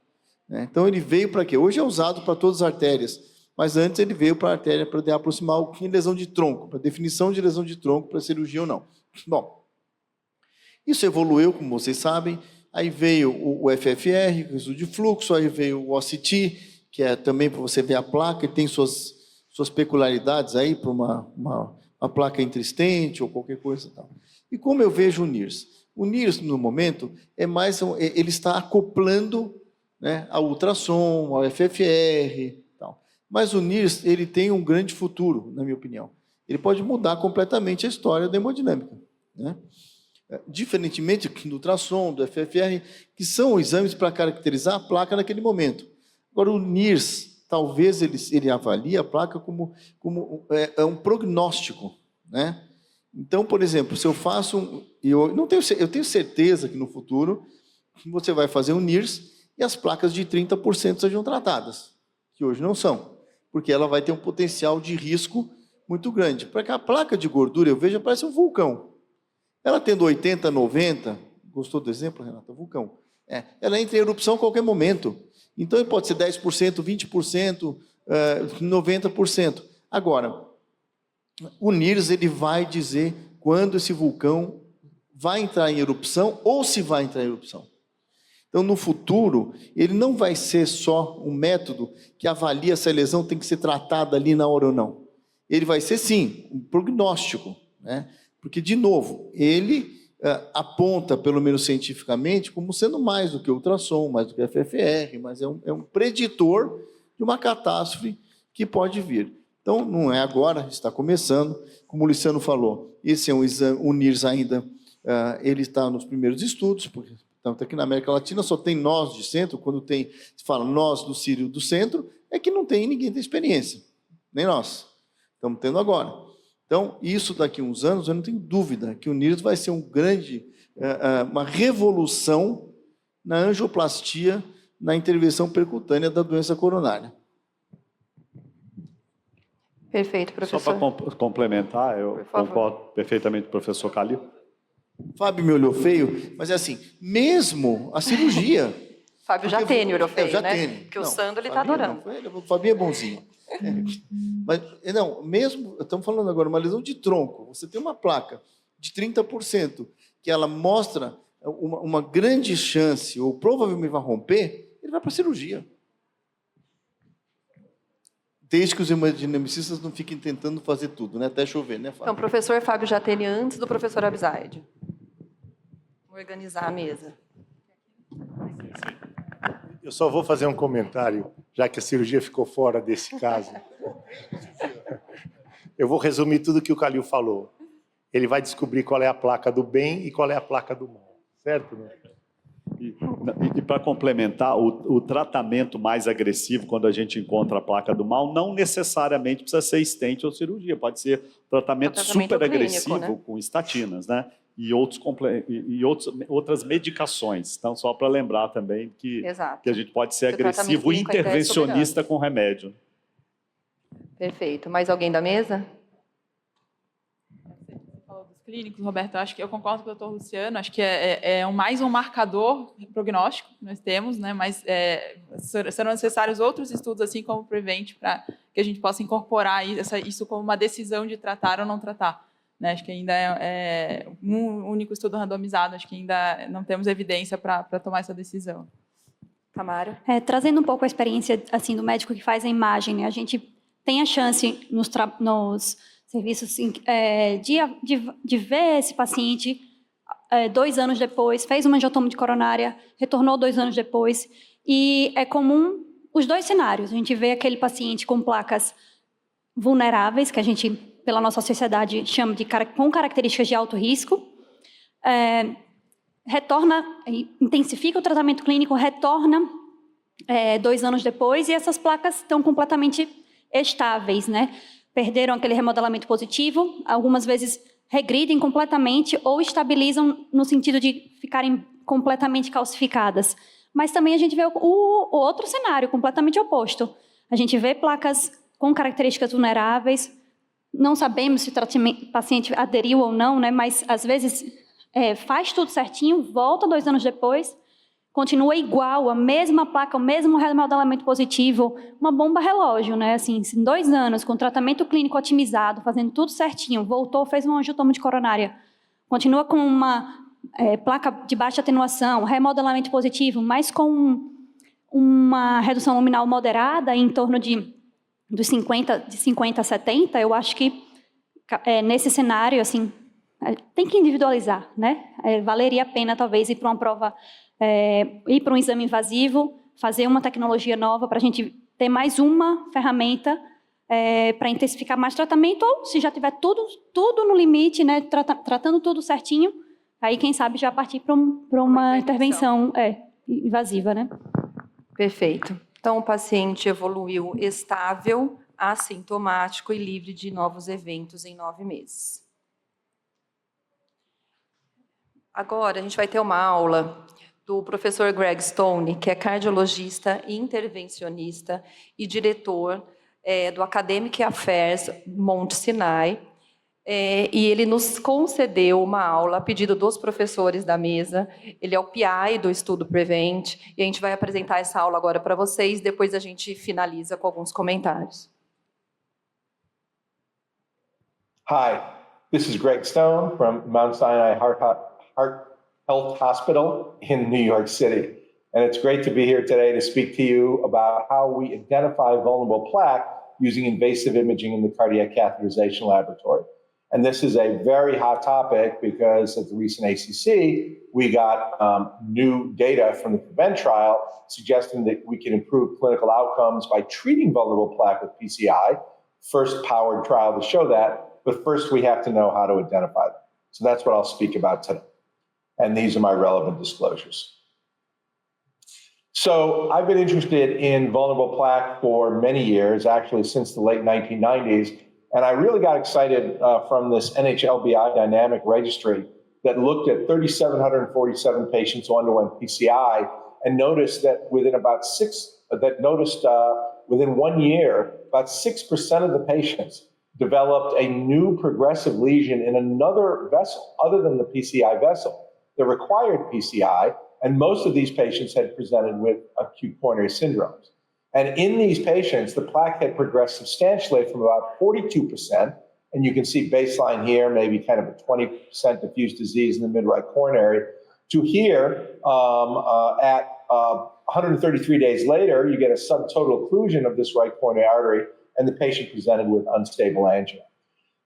Então, ele veio para quê? Hoje é usado para todas as artérias, mas antes ele veio para a artéria, para DA proximal, em lesão de tronco, para definição de lesão de tronco, para cirurgia ou não. Bom, isso evoluiu, como vocês sabem, aí veio o FFR, o estudo de fluxo, aí veio o OCT, que é também para você ver a placa, e tem suas peculiaridades aí para uma placa intristente ou qualquer coisa. Tal. E como eu vejo o NIRS? O NIRS, no momento, ele está acoplando, né, ao ultrassom, ao FFR. Tal. Mas o NIRS ele tem um grande futuro, na minha opinião. Ele pode mudar completamente a história da hemodinâmica. Né? Diferentemente do ultrassom, do FFR, que são exames para caracterizar a placa naquele momento. Agora, o NIRS, talvez ele avalie a placa como um prognóstico. Né? Então, por exemplo, se eu faço... eu tenho certeza que no futuro você vai fazer um NIRS e as placas de 30% sejam tratadas, que hoje não são, porque ela vai ter um potencial de risco muito grande. Porque a placa de gordura, eu vejo, parece um vulcão. Ela tendo 80, 90, gostou do exemplo, Renata? Vulcão. Ela entra em erupção a qualquer momento. Então, pode ser 10%, 20%, 90%. Agora, o NIRS ele vai dizer quando esse vulcão vai entrar em erupção ou se vai entrar em erupção. Então, no futuro, ele não vai ser só um método que avalia se a lesão tem que ser tratada ali na hora ou não. Ele vai ser, sim, um prognóstico, né? Porque, de novo, ele aponta, pelo menos cientificamente, como sendo mais do que ultrassom, mais do que FFR, mas é um preditor de uma catástrofe que pode vir. Então, não é agora, está começando. Como o Luciano falou, esse é um exame, o NIRS ainda, ele está nos primeiros estudos, porque tanto aqui na América Latina só tem nós de centro, quando se fala nós do Sírio do centro, é que não tem ninguém tem experiência, nem nós. Estamos tendo agora. Então, isso daqui a uns anos, eu não tenho dúvida que o NIRS vai ser uma revolução na angioplastia, na intervenção percutânea da doença coronária. Perfeito, professor. Só para complementar, eu concordo perfeitamente com o professor Calil. Fábio me olhou feio, mas é assim, mesmo a cirurgia... Fábio já tem neurofeio, já né? tem. Porque o Sandro ele está adorando. O Fábio é bonzinho. Mas, não, mesmo, estamos falando agora, uma lesão de tronco, você tem uma placa de 30%, que ela mostra uma grande chance, ou provavelmente vai romper, ele vai para a cirurgia. Desde que os hemodinamicistas não fiquem tentando fazer tudo, né? Até chover, né, Fábio? Então, professor Fábio Jatene antes do professor Abzaide. Vou organizar a mesa. Eu só vou fazer um comentário, já que a cirurgia ficou fora desse caso. Eu vou resumir tudo que o Calil falou. Ele vai descobrir qual é a placa do bem e qual é a placa do mal, certo? E para complementar, o tratamento mais agressivo, quando a gente encontra a placa do mal, não necessariamente precisa ser stent ou cirurgia, pode ser tratamento super agressivo, né? Com estatinas, né? E outras medicações. Então, só para lembrar também que a gente pode ser agressivo e intervencionista com remédio. Perfeito. Mais alguém da mesa? Clínicos, Roberto, acho que eu concordo com o doutor Luciano, acho que mais um marcador prognóstico que nós temos, né? Mas serão necessários outros estudos, assim como o Prevent, para que a gente possa incorporar isso como uma decisão de tratar ou não tratar. Né? Acho que ainda é um único estudo randomizado, acho que ainda não temos evidência para tomar essa decisão. Tamara? Trazendo um pouco a experiência assim, do médico que faz a imagem, né? A gente tem a chance nos serviços assim, de ver esse paciente 2 anos depois, fez uma angiotomo de coronária, retornou 2 anos depois, e é comum os 2 cenários. A gente vê aquele paciente com placas vulneráveis, que a gente, pela nossa sociedade, chama com características de alto risco, retorna, intensifica o tratamento clínico, retorna 2 anos depois, e essas placas estão completamente estáveis, né? Perderam aquele remodelamento positivo, algumas vezes regridem completamente ou estabilizam no sentido de ficarem completamente calcificadas. Mas também a gente vê o outro cenário, completamente oposto. A gente vê placas com características vulneráveis, não sabemos se o paciente aderiu ou não, né? Mas às vezes faz tudo certinho, volta 2 anos depois, continua igual, a mesma placa, o mesmo remodelamento positivo, uma bomba relógio, né? Assim, em 2 anos, com tratamento clínico otimizado, fazendo tudo certinho, voltou, fez uma angiotomo de coronária, continua com uma placa de baixa atenuação, remodelamento positivo, mas com uma redução luminal moderada, em torno de 50 a 70, eu acho que nesse cenário, assim, tem que individualizar, né? Valeria a pena, talvez, ir para uma prova, ir para um exame invasivo, fazer uma tecnologia nova para a gente ter mais uma ferramenta para intensificar mais tratamento, ou se já tiver tudo no limite, né, tratando tudo certinho, aí quem sabe já partir para uma intervenção invasiva, né? Perfeito. Então, o paciente evoluiu estável, assintomático e livre de novos eventos em 9 meses. Agora, a gente vai ter uma aula do professor Greg Stone, que é cardiologista e intervencionista e diretor do Academic Affairs Monte Sinai. E ele nos concedeu uma aula a pedido dos professores da mesa. Ele é o PI do estudo Prevent, e a gente vai apresentar essa aula agora para vocês, depois a gente finaliza com alguns comentários. Hi, this is Greg Stone from Mount Sinai Heart Health Hospital in New York City. And it's great to be here today to speak to you about how we identify vulnerable plaque using invasive imaging in the cardiac catheterization laboratory. And this is a very hot topic because at the recent ACC, we got new data from the PREVENT trial suggesting that we can improve clinical outcomes by treating vulnerable plaque with PCI, first powered trial to show that, but first we have to know how to identify them. So that's what I'll speak about today. And these are my relevant disclosures. So I've been interested in vulnerable plaque for many years, actually since the late 1990s. And I really got excited from this NHLBI dynamic registry that looked at 3,747 patients who underwent PCI and noticed that within within 1 year, about 6% of the patients developed a new progressive lesion in another vessel other than the PCI vessel that required PCI. And most of these patients had presented with acute coronary syndromes. And in these patients, the plaque had progressed substantially from about 42%, and you can see baseline here, maybe kind of a 20% diffuse disease in the mid-right coronary, to here at 133 days later, you get a subtotal occlusion of this right coronary artery, and the patient presented with unstable angina.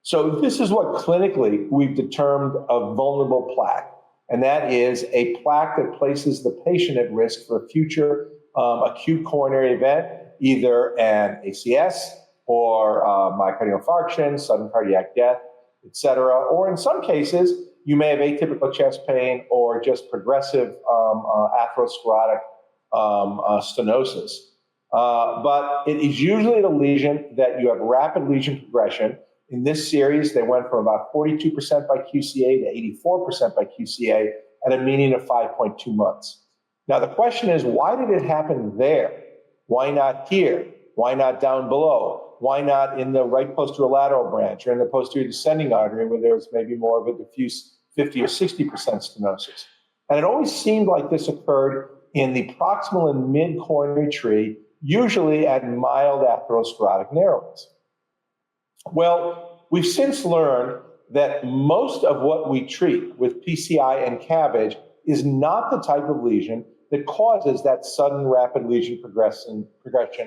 So this is what clinically we've determined a vulnerable plaque, and that is a plaque that places the patient at risk for a future acute coronary event, either an ACS or myocardial infarction, sudden cardiac death, et cetera. Or in some cases, you may have atypical chest pain or just progressive atherosclerotic stenosis. But it is usually a lesion that you have rapid lesion progression. In this series, they went from about 42% by QCA to 84% by QCA at a median of 5.2 months. Now, the question is, why did it happen there? Why not here? Why not down below? Why not in the right posterolateral branch or in the posterior descending artery where there's maybe more of a diffuse 50 or 60% stenosis? And it always seemed like this occurred in the proximal and mid-coronary tree, usually at mild atherosclerotic narrowness. Well, we've since learned that most of what we treat with PCI and CABG is not the type of lesion that causes that sudden rapid lesion progression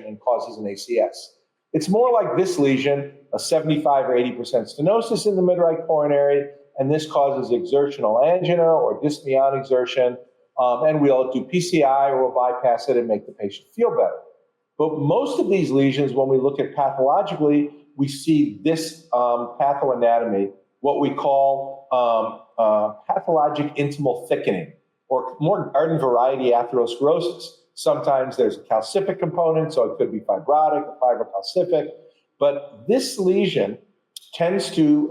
and causes an ACS. It's more like this lesion, a 75 or 80% stenosis in the mid-right coronary, and this causes exertional angina or dyspnea on exertion, and we'll do PCI or we'll bypass it and make the patient feel better. But most of these lesions, when we look at pathologically, we see this pathoanatomy, what we call pathologic intimal thickening, or more garden variety atherosclerosis. Sometimes there's a calcific component, so it could be fibrotic or fibrocalcific, but this lesion tends to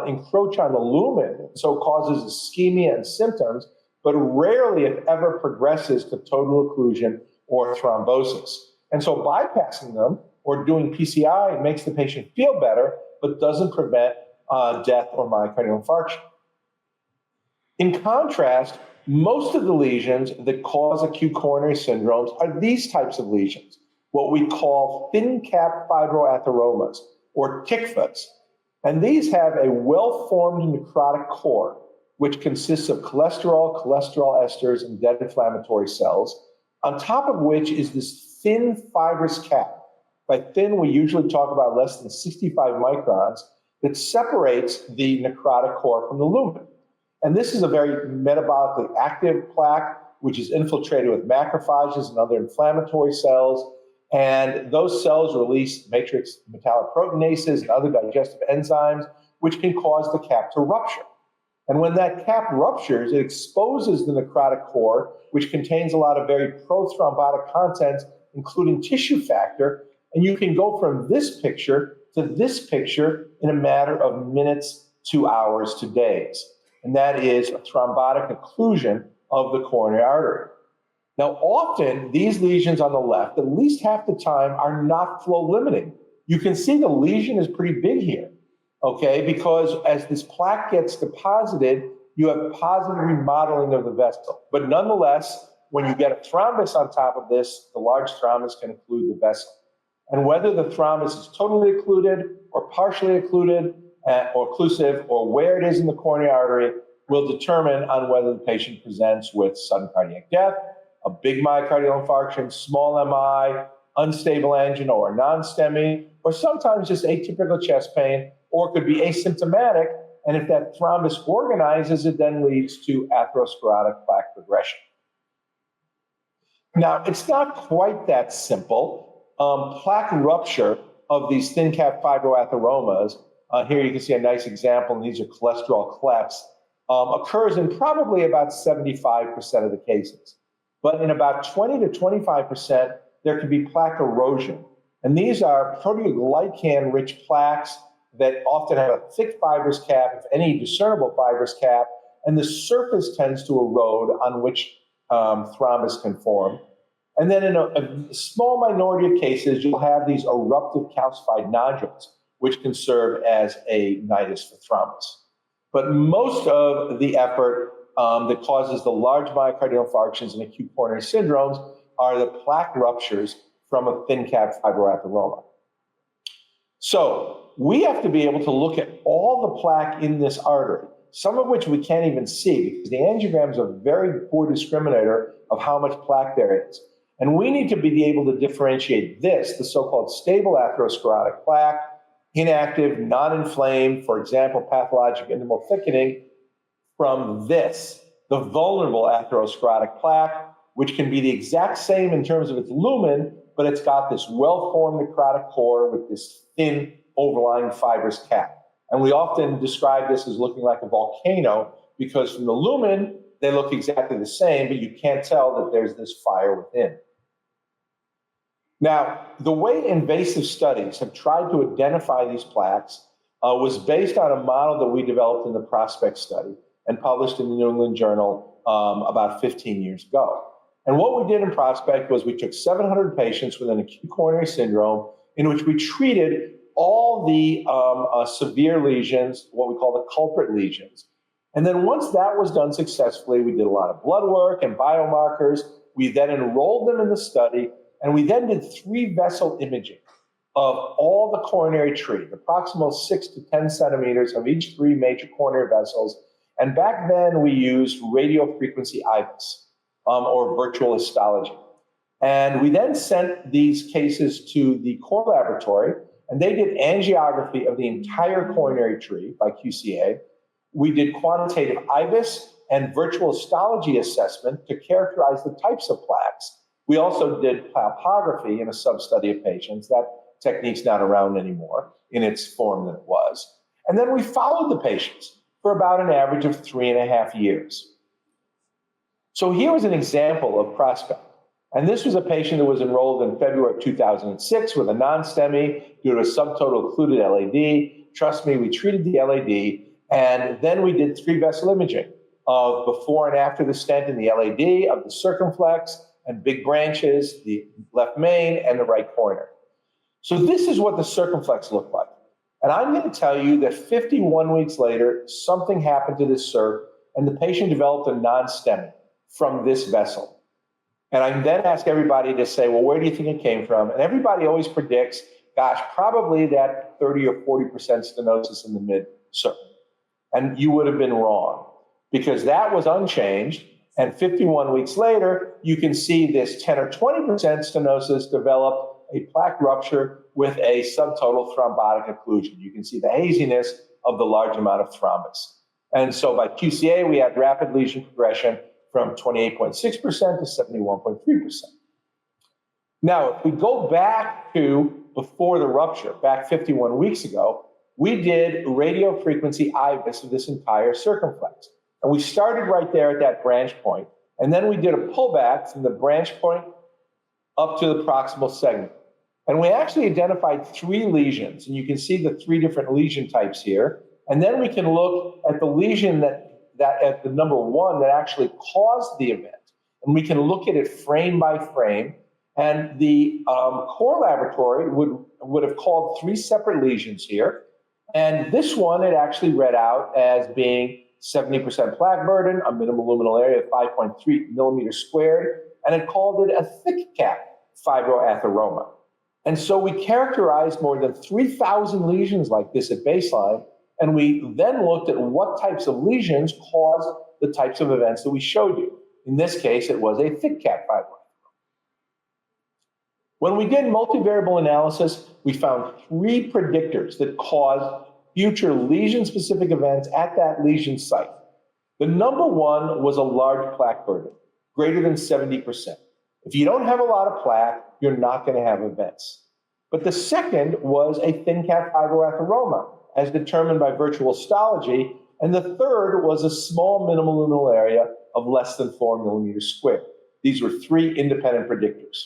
encroach on the lumen, so causes ischemia and symptoms, but rarely, if ever, progresses to total occlusion or thrombosis. And so bypassing them or doing PCI makes the patient feel better, but doesn't prevent death or myocardial infarction. In contrast, most of the lesions that cause acute coronary syndromes are these types of lesions, what we call thin cap fibroatheromas, or TICFAs. And these have a well-formed necrotic core, which consists of cholesterol esters, and dead inflammatory cells, on top of which is this thin fibrous cap. By thin, we usually talk about less than 65 microns that separates the necrotic core from the lumen. And this is a very metabolically active plaque, which is infiltrated with macrophages and other inflammatory cells. And those cells release matrix metalloproteinases and other digestive enzymes, which can cause the cap to rupture. And when that cap ruptures, it exposes the necrotic core, which contains a lot of very prothrombotic content, including tissue factor. And you can go from this picture to this picture in a matter of minutes to hours to days. And that is a thrombotic occlusion of the coronary artery. Now, often these lesions on the left, at least half the time, are not flow limiting. You can see the lesion is pretty big here, okay? Because as this plaque gets deposited, you have positive remodeling of the vessel. But nonetheless, when you get a thrombus on top of this, the large thrombus can occlude the vessel. And whether the thrombus is totally occluded or partially occluded or occlusive, or where it is in the coronary artery, will determine on whether the patient presents with sudden cardiac death, a big myocardial infarction, small MI, unstable angina or non-STEMI, or sometimes just atypical chest pain, or it could be asymptomatic. And if that thrombus organizes, it then leads to atherosclerotic plaque progression. Now, it's not quite that simple. Plaque rupture of these thin cap fibroatheromas, here you can see a nice example, and these are cholesterol clefts, occurs in probably about 75% of the cases. But in about 20 to 25%, there can be plaque erosion. And these are proteoglycan-rich plaques that often have a thick fibrous cap, if any discernible fibrous cap, and the surface tends to erode on which thrombus can form. And then in a small minority of cases, you'll have these eruptive calcified nodules, which can serve as a nidus for thrombus. But most of the effort that causes the large myocardial infarctions and acute coronary syndromes are the plaque ruptures from a thin cap fibroatheroma. So we have to be able to look at all the plaque in this artery, some of which we can't even see because the angiogram is a very poor discriminator of how much plaque there is. And we need to be able to differentiate this, the so-called stable atherosclerotic plaque, inactive, non-inflamed, for example, pathologic intimal thickening, from this, the vulnerable atherosclerotic plaque, which can be the exact same in terms of its lumen, but it's got this well-formed necrotic core with this thin overlying fibrous cap. And we often describe this as looking like a volcano because from the lumen, they look exactly the same, but you can't tell that there's this fire within. Now, the way invasive studies have tried to identify these plaques was based on a model that we developed in the Prospect study and published in the New England Journal about 15 years ago. And what we did in Prospect was we took 700 patients with an acute coronary syndrome in which we treated all the severe lesions, what we call the culprit lesions. And then once that was done successfully, we did a lot of blood work and biomarkers. We then enrolled them in the study, and we then did 3-vessel imaging of all the coronary tree, the proximal 6 to 10 centimeters of each 3 major coronary vessels. And back then we used radiofrequency IVUS, or virtual histology. And we then sent these cases to the core laboratory, and they did angiography of the entire coronary tree by QCA. We did quantitative IVUS and virtual histology assessment to characterize the types of plaques. We also did palpography in a sub-study of patients. That technique's not around anymore in its form that it was. And then we followed the patients for about an average of 3.5 years. So here was an example of Prospect. And this was a patient that was enrolled in February of 2006 with a non-STEMI due to a subtotal occluded LAD. Trust me, we treated the LAD, and then we did 3-vessel imaging of before and after the stent in the LAD, of the circumflex and big branches, the left main and the right coronary. So this is what the circumflex looked like. And I'm going to tell you that 51 weeks later, something happened to this circ, and the patient developed a non-STEMI from this vessel. And I then ask everybody to say, well, where do you think it came from? And everybody always predicts, gosh, probably that 30 or 40% stenosis in the mid-circ. And you would have been wrong, because that was unchanged. And 51 weeks later, you can see this 10 or 20% stenosis develop a plaque rupture with a subtotal thrombotic occlusion. You can see the haziness of the large amount of thrombus. And so by QCA, we had rapid lesion progression from 28.6% to 71.3%. Now, if we go back to before the rupture, back 51 weeks ago, we did radiofrequency IVUS of this entire circumflex. And we started right there at that branch point. And then we did a pullback from the branch point up to the proximal segment. And we actually identified 3 lesions. And you can see the 3 different lesion types here. And then we can look at the lesion that at the number 1 that actually caused the event. And we can look at it frame by frame. And the core laboratory would have called 3 separate lesions here. And this one, it actually read out as being 70% plaque burden, a minimal luminal area of 5.3 millimeters squared, and it called it a thick cap fibroatheroma. And so we characterized more than 3,000 lesions like this at baseline, and we then looked at what types of lesions caused the types of events that we showed you. In this case, it was a thick cap fibroatheroma. When we did multivariable analysis, we found 3 predictors that caused future lesion-specific events at that lesion site. The number 1 was a large plaque burden, greater than 70%. If you don't have a lot of plaque, you're not going to have events. But the second was a thin cap fibroatheroma, as determined by virtual histology, and the third was a small minimal luminal area of less than 4 millimeters squared. These were 3 independent predictors.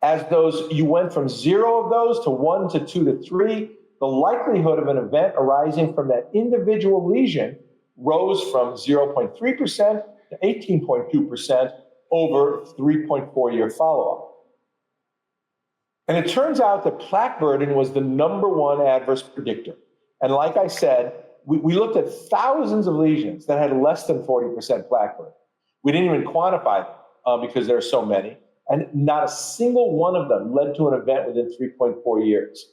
As you went from 0 of those to 1 to 2 to 3, the likelihood of an event arising from that individual lesion rose from 0.3% to 18.2% over 3.4-year follow-up. And it turns out that plaque burden was the number 1 adverse predictor. And like I said, we looked at thousands of lesions that had less than 40% plaque burden. We didn't even quantify them because there are so many. And not a single one of them led to an event within 3.4 years.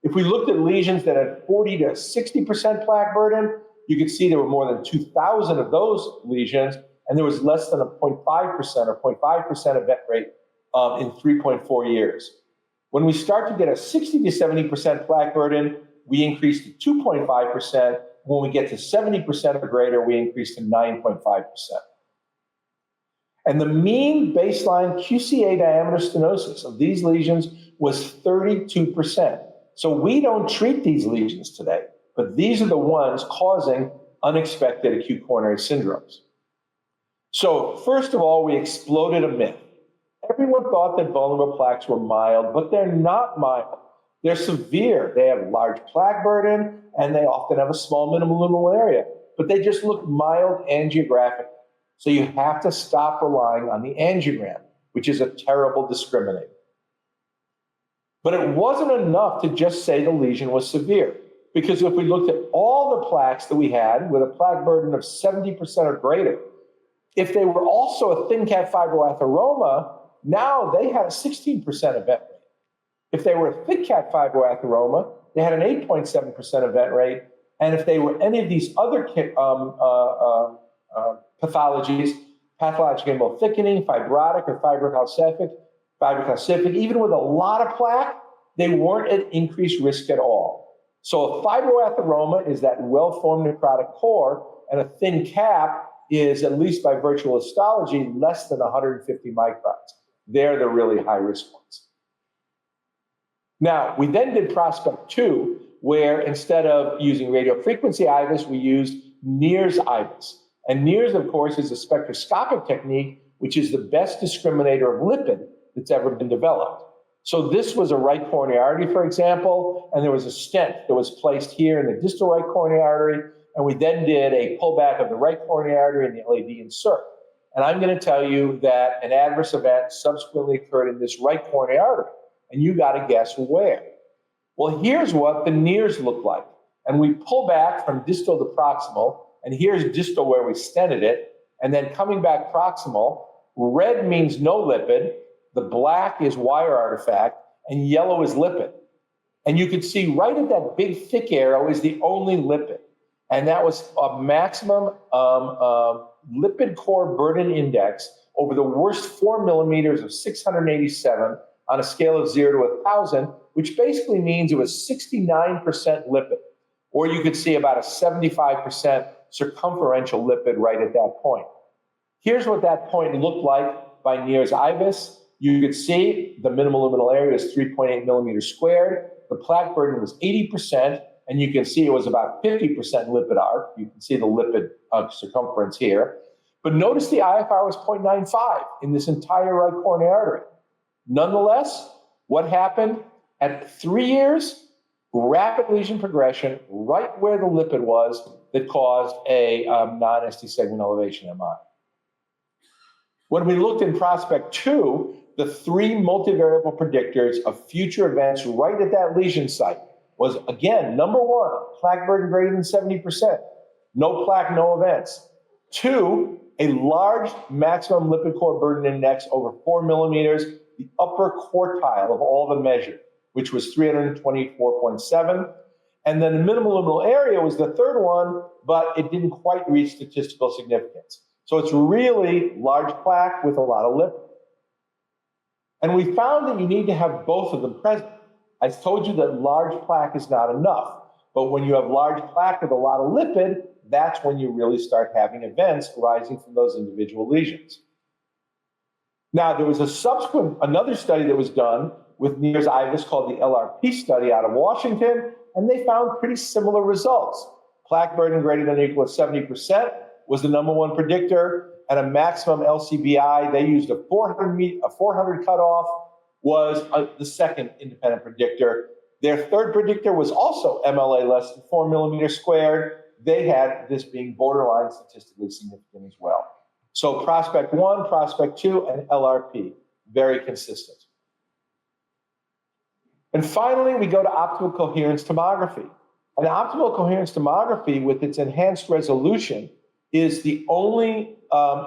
If we looked at lesions that had 40 to 60% plaque burden, you could see there were more than 2,000 of those lesions, and there was less than a 0.5% or 0.5% event rate in 3.4 years. When we start to get a 60 to 70% plaque burden, we increase to 2.5%. When we get to 70% or greater, we increase to 9.5%. And the mean baseline QCA diameter stenosis of these lesions was 32%. So we don't treat these lesions today, but these are the ones causing unexpected acute coronary syndromes. So first of all, we exploded a myth. Everyone thought that vulnerable plaques were mild, but they're not mild. They're severe. They have large plaque burden, and they often have a small minimal luminal area, but they just look mild angiographic. So you have to stop relying on the angiogram, which is a terrible discriminator. But it wasn't enough to just say the lesion was severe, because if we looked at all the plaques that we had with a plaque burden of 70% or greater, if they were also a thin cap fibroatheroma, now they had a 16% event rate. If they were a thick cap fibroatheroma, they had an 8.7% event rate. And if they were any of these other pathologies, pathologic gimbal thickening, fibrotic or fibrocalcific, even with a lot of plaque, they weren't at increased risk at all. So a fibroatheroma is that well-formed necrotic core, and a thin cap is, at least by virtual histology, less than 150 microns. They're the really high-risk ones. Now, we then did Prospect 2, where instead of using radiofrequency IVUS, we used NIRS IVUS. And NIRS, of course, is a spectroscopic technique, which is the best discriminator of lipid that's ever been developed. So this was a right coronary artery, for example, and there was a stent that was placed here in the distal right coronary artery, and we then did a pullback of the right coronary artery and the LAD insert. And I'm going to tell you that an adverse event subsequently occurred in this right coronary artery, and you got to guess where. Well, here's what the NIRS look like. And we pull back from distal to proximal, and here's distal where we stented it, and then coming back proximal. Red means no lipid, the black is wire artifact, and yellow is lipid. And you can see right at that big thick arrow is the only lipid. And that was a maximum lipid core burden index over the worst 4 millimeters of 687 on a scale of 0 to 1,000, which basically means it was 69% lipid. Or you could see about a 75% circumferential lipid right at that point. Here's what that point looked like by NIRS IVUS. You could see the minimal luminal area is 3.8 millimeters squared. The plaque burden was 80%, and you can see it was about 50% lipid arc. You can see the lipid circumference here. But notice the IFR was 0.95 in this entire right coronary artery. Nonetheless, what happened at 3 years? Rapid lesion progression right where the lipid was that caused a non-ST segment elevation MI. When we looked in Prospect 2, the 3 multivariable predictors of future events right at that lesion site was, again, number 1, plaque burden greater than 70%. No plaque, no events. 2, a large maximum lipid core burden index over 4 millimeters, the upper quartile of all the measured, which was 324.7. And then the minimal luminal area was the third one, but it didn't quite reach statistical significance. So it's really large plaque with a lot of lipid. And we found that you need to have both of them present. I told you that large plaque is not enough, but when you have large plaque with a lot of lipid, that's when you really start having events arising from those individual lesions. Now, there was another study that was done with NIRS IVUS called the LRP study out of Washington, and they found pretty similar results. Plaque burden greater than or equal to 70% was the number 1 predictor, and a maximum LCBI, they used a 400 cutoff, was the second independent predictor. Their third predictor was also MLA less than 4 millimeters squared. They had this being borderline statistically significant as well. So Prospect 1, Prospect 2, and LRP, very consistent. And finally, we go to optical coherence tomography. And optical coherence tomography, with its enhanced resolution, is the only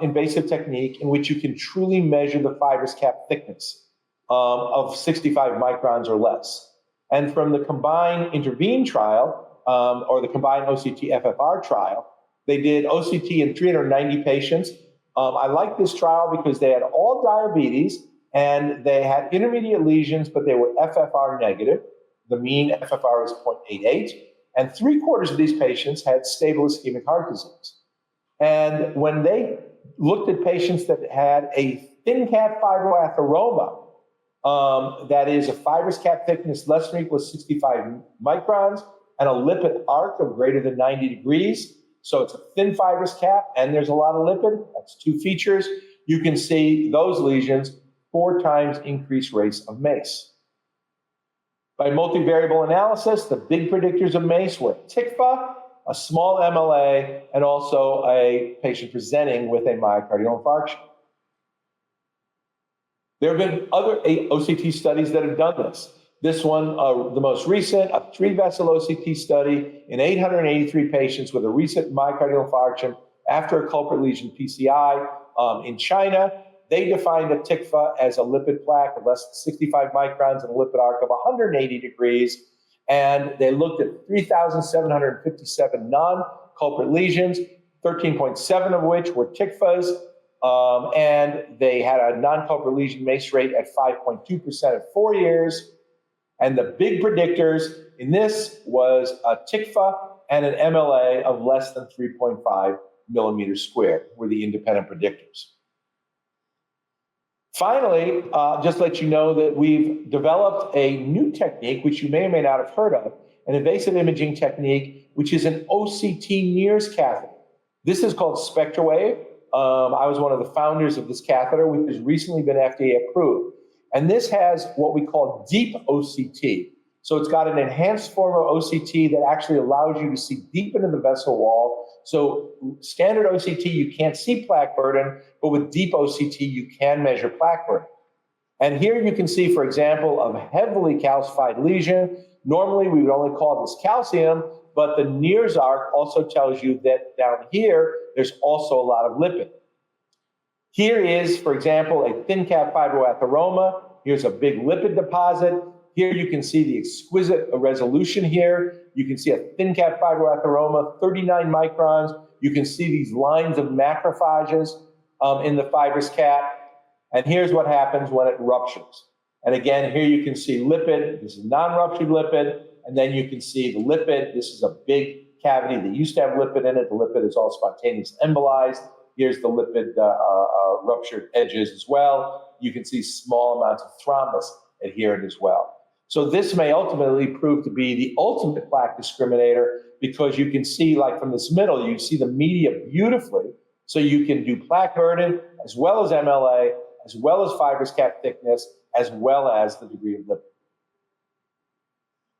invasive technique in which you can truly measure the fibrous cap thickness of 65 microns or less. And from the combined INTERVENE trial, or the combined OCT-FFR trial, they did OCT in 390 patients. I like this trial because they had all diabetes, and they had intermediate lesions, but they were FFR negative. The mean FFR was 0.88, and 3/4 of these patients had stable ischemic heart disease. And when they looked at patients that had a thin cap fibroatheroma, that is a fibrous cap thickness less than or equal to 65 microns, and a lipid arc of greater than 90 degrees, So it's a thin fibrous cap, and there's a lot of lipid. That's two features. You can see those lesions 4 times increased rates of MACE. By multivariable analysis, the big predictors of MACE were TICFA, a small MLA, and also a patient presenting with a myocardial infarction. There have been other OCT studies that have done this. This one, the most recent, a 3-vessel OCT study in 883 patients with a recent myocardial infarction after a culprit lesion PCI in China. They defined a TICFA as a lipid plaque of less than 65 microns and a lipid arc of 180 degrees. And they looked at 3,757 non-culprit lesions, 13.7 of which were TICFAs. And they had a non-culprit lesion MACE rate at 5.2% at 4 years. And the big predictors in this was a TICFA and an MLA of less than 3.5 millimeters squared were the independent predictors. Finally, just let you know that we've developed a new technique, which you may or may not have heard of, an invasive imaging technique, which is an OCT NIRS catheter. This is called SpectraWave. I was one of the founders of this catheter, which has recently been FDA approved. And this has what we call deep OCT. So it's got an enhanced form of OCT that actually allows you to see deep into the vessel wall. So standard OCT, you can't see plaque burden, but with deep OCT, you can measure plaque burden. And here you can see, for example, a heavily calcified lesion. Normally, we would only call this calcium, but the NIRS arc also tells you that down here, there's also a lot of lipid. Here is, for example, a thin cap fibroatheroma. Here's a big lipid deposit. Here you can see the exquisite resolution here. You can see a thin cap fibroatheroma, 39 microns. You can see these lines of macrophages in the fibrous cap. And here's what happens when it ruptures. And again, here you can see lipid. This is non-ruptured lipid. And then you can see the lipid. This is a big cavity that used to have lipid in it. The lipid is all spontaneous embolized. Here's the lipid ruptured edges as well. You can see small amounts of thrombus adherent as well. So this may ultimately prove to be the ultimate plaque discriminator because you can see, like from this middle, you see the media beautifully. So you can do plaque burden as well as MLA, as well as fibrous cap thickness, as well as the degree of lipid.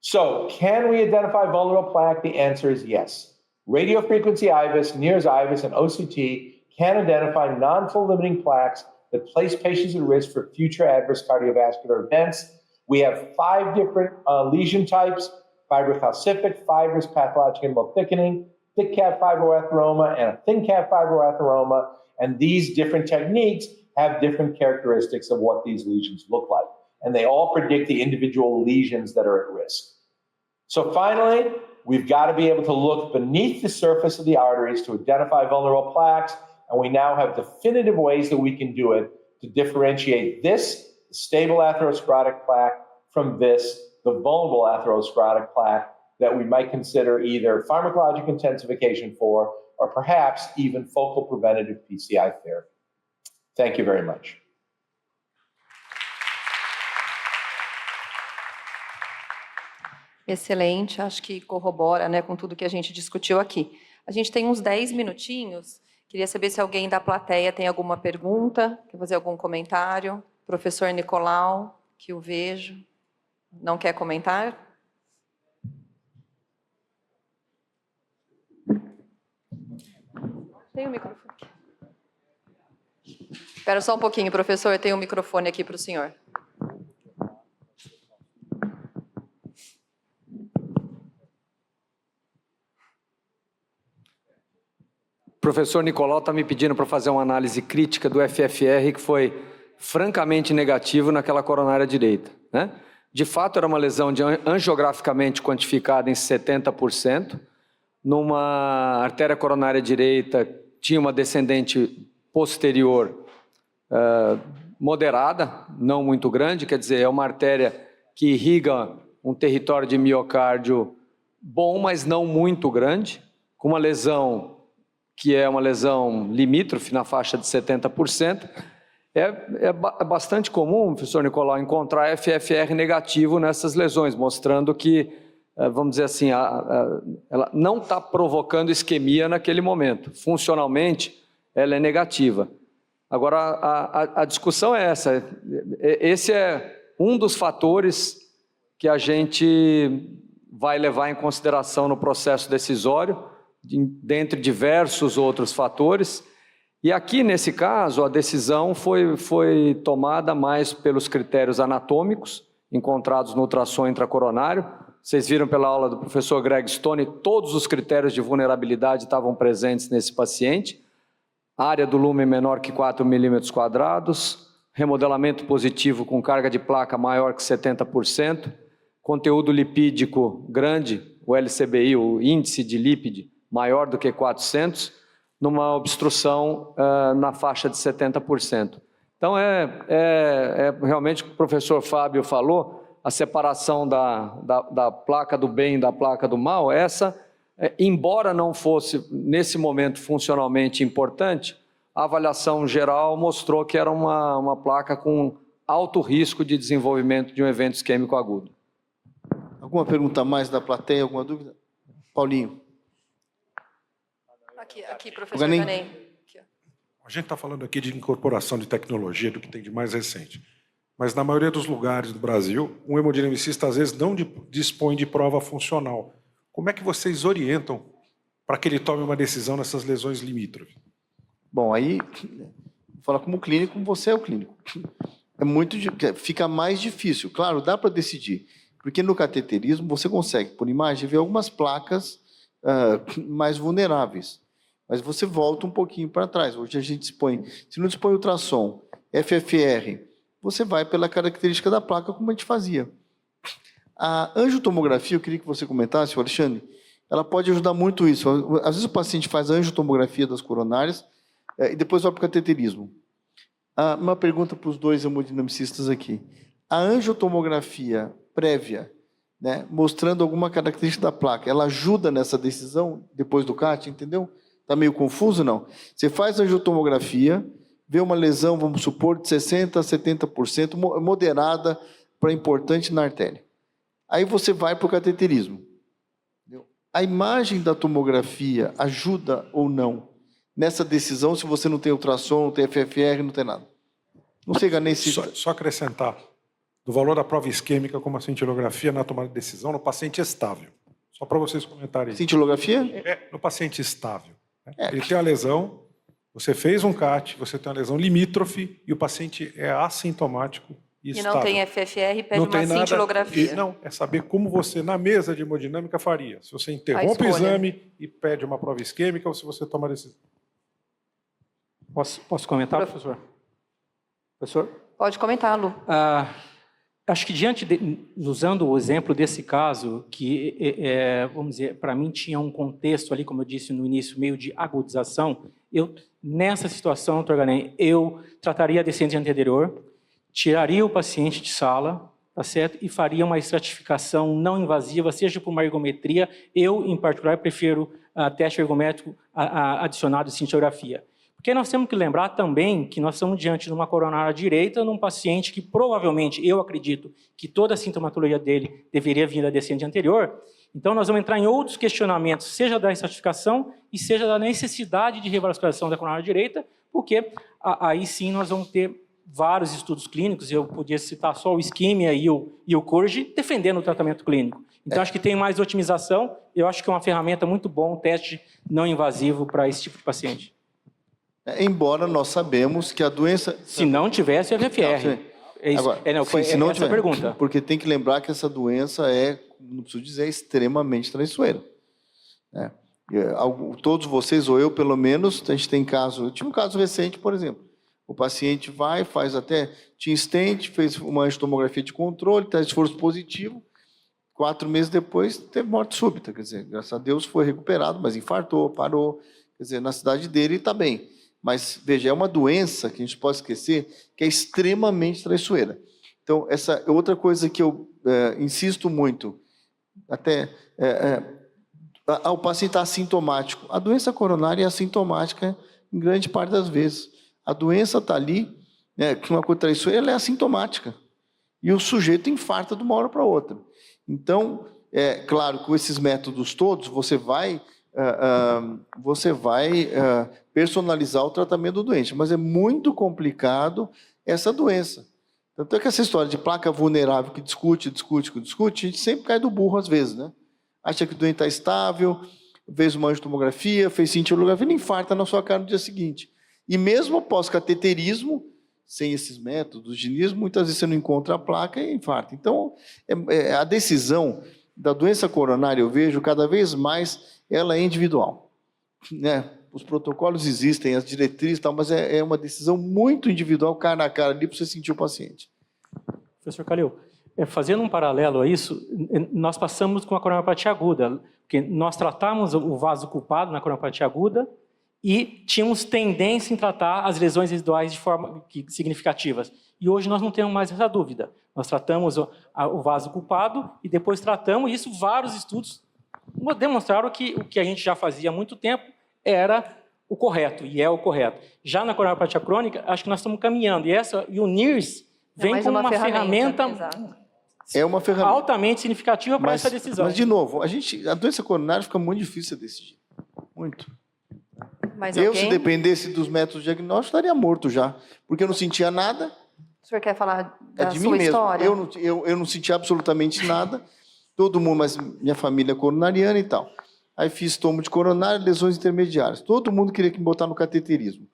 So can we identify vulnerable plaque? The answer is yes. Radiofrequency IVUS, NIRS IVUS, and OCT can identify non-full limiting plaques that place patients at risk for future adverse cardiovascular events. We have 5 different lesion types: fibrocalcific, fibrous, pathologic involved thickening, thick cap fibroatheroma, and a thin cap fibroatheroma. And these different techniques have different characteristics of what these lesions look like. And they all predict the individual lesions that are at risk. So finally, we've got to be able to look beneath the surface of the arteries to identify vulnerable plaques. And we now have definitive ways that we can do it to differentiate this, the stable atherosclerotic plaque, from this, the vulnerable atherosclerotic plaque that we might consider either pharmacologic intensification for, or perhaps even focal preventative PCI therapy. Thank you very much. Excelente, acho que corrobora, né, com tudo que a gente discutiu aqui. A gente tem uns 10 minutinhos. Queria saber se alguém da plateia tem alguma pergunta, quer fazer algum comentário. Professor Nicolau, que eu vejo, não quer comentar? Tem o microfone. Espera só um pouquinho, professor, tem um microfone aqui para o senhor. O professor Nicolau está me pedindo para fazer uma análise crítica do FFR, que foi francamente negativo naquela coronária direita, né? De fato, era uma lesão angiograficamente quantificada em 70%, numa artéria coronária direita, tinha uma descendente posterior moderada, não muito grande, quer dizer, é uma artéria que irriga um território de miocárdio bom, mas não muito grande, com uma lesão que é uma lesão limítrofe na faixa de 70%. É bastante comum, professor Nicolau, encontrar FFR negativo nessas lesões, mostrando que vamos dizer assim, ela não está provocando isquemia naquele momento. Funcionalmente, ela é negativa. Agora, a discussão é essa. Esse é um dos fatores que a gente vai levar em consideração no processo decisório, dentre diversos outros fatores. E aqui, nesse caso, a decisão foi tomada mais pelos critérios anatômicos, encontrados no ultrassom intracoronário. Vocês viram pela aula do professor Greg Stone, todos os critérios de vulnerabilidade estavam presentes nesse paciente. Área do lumen menor que 4 milímetros quadrados, remodelamento positivo com carga de placa maior que 70%, conteúdo lipídico grande, o LCBI, o índice de lípide, maior do que 400, numa obstrução na faixa de 70%. Então, realmente o que o professor Fábio falou, a separação da placa do bem e da placa do mal, embora não fosse, nesse momento, funcionalmente importante, a avaliação geral mostrou que era uma placa com alto risco de desenvolvimento de um evento isquêmico agudo. Alguma pergunta a mais da plateia? Alguma dúvida? Paulinho. Aqui professor Ganem. A gente está falando aqui de incorporação de tecnologia, do que tem de mais recente. Mas, na maioria dos lugares do Brasil, um hemodinamicista, às vezes, não dispõe de prova funcional. Como é que vocês orientam para que ele tome uma decisão nessas lesões limítrofes? Bom, aí, vou falar como clínico, você é o clínico. Fica mais difícil. Claro, dá para decidir, porque no cateterismo você consegue, por imagem, ver algumas placas mais vulneráveis. Mas você volta um pouquinho para trás. Hoje a gente se não dispõe ultrassom, FFR, você vai pela característica da placa, como a gente fazia. A angiotomografia, eu queria que você comentasse, Alexandre, ela pode ajudar muito isso. Às vezes o paciente faz a angiotomografia das coronárias e depois vai para o cateterismo. Uma pergunta para os dois hemodinamicistas aqui. A angiotomografia prévia, né, mostrando alguma característica da placa, ela ajuda nessa decisão depois do CAT, entendeu? Está meio confuso, não? Você faz a angiotomografia, vê uma lesão, vamos supor, de 60% a 70%, moderada para importante na artéria. Aí você vai para o cateterismo. A imagem da tomografia ajuda ou não nessa decisão se você não tem ultrassom, não tem FFR, não tem nada? Não sei, Ganem, se... Só acrescentar, do valor da prova isquêmica como a cintilografia na tomada de decisão no paciente estável. Só para vocês comentarem isso. Cintilografia? No paciente estável. Ele tem a lesão, você fez um CAT, você tem uma lesão limítrofe e o paciente é assintomático e estável. E não tem FFR, pede uma cintilografia. Não, é saber como você, na mesa de hemodinâmica, faria. Se você interrompe o exame e pede uma prova isquêmica ou se você toma a decisão. Posso comentar, professor? Professor? Pode comentar, Lu. Acho que usando o exemplo desse caso, que, vamos dizer, para mim tinha um contexto ali, como eu disse no início, meio de agudização, nessa situação, doutor Ganem, eu trataria a descendente anterior, tiraria o paciente de sala, tá certo? E faria uma estratificação não invasiva, seja por uma ergometria, eu, em particular, prefiro teste ergométrico adicionado de cintilografia. Porque nós temos que lembrar também que nós estamos diante de uma coronária direita num paciente que provavelmente, eu acredito, que toda a sintomatologia dele deveria vir da descendente anterior. Então nós vamos entrar em outros questionamentos, seja da estratificação e seja da necessidade de revascularização da coronária direita, porque aí sim nós vamos ter vários estudos clínicos, eu podia citar só o Isquímia e o CURGE, defendendo o tratamento clínico. Então acho que tem mais otimização, eu acho que é uma ferramenta muito boa, um teste não invasivo para esse tipo de paciente. Embora nós sabemos que a doença... Se não tivesse FFR. Se não tiver, pergunta. Porque tem que lembrar que essa doença não preciso dizer, extremamente traiçoeira. Todos vocês, ou eu pelo menos, a gente tem caso... Eu tive um caso recente, por exemplo. O paciente tinha stent, fez uma angiotomografia de controle, teste de esforço positivo, 4 meses depois teve morte súbita. Quer dizer, graças a Deus foi recuperado, mas infartou, parou. Quer dizer, na cidade dele está bem. Mas, veja, é uma doença que a gente pode esquecer que é extremamente traiçoeira. Então, essa é outra coisa que eu insisto muito. O paciente está assintomático. A doença coronária é assintomática em grande parte das vezes. A doença está ali, com uma coisa traiçoeira, ela é assintomática. E o sujeito infarta de uma hora para outra. Então, Claro, com esses métodos todos, você vai personalizar o tratamento do doente, mas é muito complicado essa doença. Tanto é que essa história de placa vulnerável que discute, a gente sempre cai do burro às vezes, né? Acha que o doente está estável, fez uma angiotomografia, fez cintilografia, ele infarta na sua cara no dia seguinte. E mesmo após cateterismo, sem esses métodos de ginismo, muitas vezes você não encontra a placa e infarta. Então, a decisão da doença coronária, eu vejo cada vez mais, ela é individual, né? Os protocolos existem, as diretrizes e tal, mas é uma decisão muito individual, cara a cara, ali para você sentir o paciente. Professor Calil, fazendo um paralelo a isso, nós passamos com a coronariopatia aguda, porque nós tratamos o vaso culpado na coronariopatia aguda e tínhamos tendência em tratar as lesões residuais de forma significativas. E hoje nós não temos mais essa dúvida. Nós tratamos o vaso culpado e depois tratamos, e isso vários estudos demonstraram que o que a gente já fazia há muito tempo era o correto, e é o correto. Já na coronariopatia crônica, acho que nós estamos caminhando, e o NIRS vem como uma ferramenta altamente significativa para essa decisão. Mas, de novo, a doença coronária fica muito difícil de decidir. Muito. Se dependesse dos métodos diagnósticos, estaria morto já, porque eu não sentia nada. O senhor quer falar da de sua mim mesmo. história? Eu não sentia absolutamente nada, todo mundo, mas minha família é coronariana e tal. Aí fiz tomo de coronário, lesões intermediárias. Todo mundo queria que me botar no cateterismo.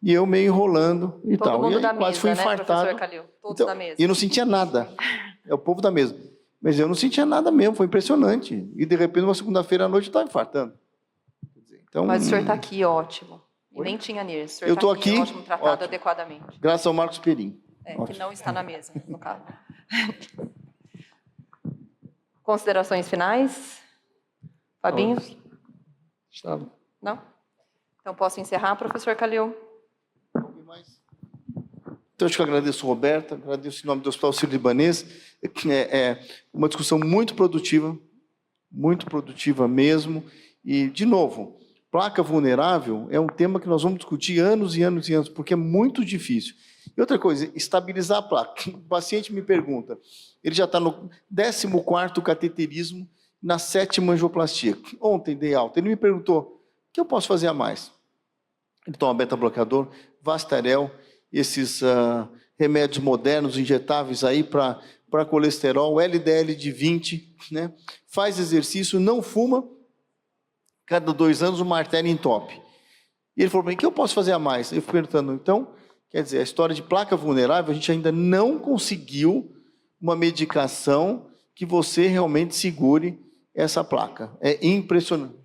E eu meio enrolando e tal. Todo mundo e aí da quase mesa, fui né, infartado. professor Calil? Todos da mesa. E eu não sentia nada. É o povo da mesa. Mas eu não sentia nada mesmo, foi impressionante. E de repente, uma segunda-feira à noite, eu estava infartando. Então, Mas o senhor está aqui, ótimo. E nem tinha NIRS. O senhor eu estou aqui, aqui, ótimo, tratado ótimo. adequadamente. Graças ao Marcos Perim. Que não está na mesa, no caso. Considerações finais? Fabinho? Não? Então posso encerrar, professor Calil? Então, acho que eu agradeço, Roberta, agradeço em nome do Hospital Sírio-Libanês. É uma discussão muito produtiva mesmo. E, de novo, placa vulnerável é um tema que nós vamos discutir anos e anos e anos, porque é muito difícil. E outra coisa, estabilizar a placa. O paciente me pergunta, ele já está no 14º cateterismo, na 7ª angioplastia. Ontem dei alta. Ele me perguntou, o que eu posso fazer a mais? Ele toma beta-bloqueador, Vastarel, esses remédios modernos, injetáveis aí para colesterol, LDL de 20, né? Faz exercício, não fuma, cada 2 anos uma artéria entope. E ele falou para mim, o que eu posso fazer a mais? Eu fui perguntando, então, quer dizer, a história de placa vulnerável, a gente ainda não conseguiu uma medicação que você realmente segure essa placa. É impressionante.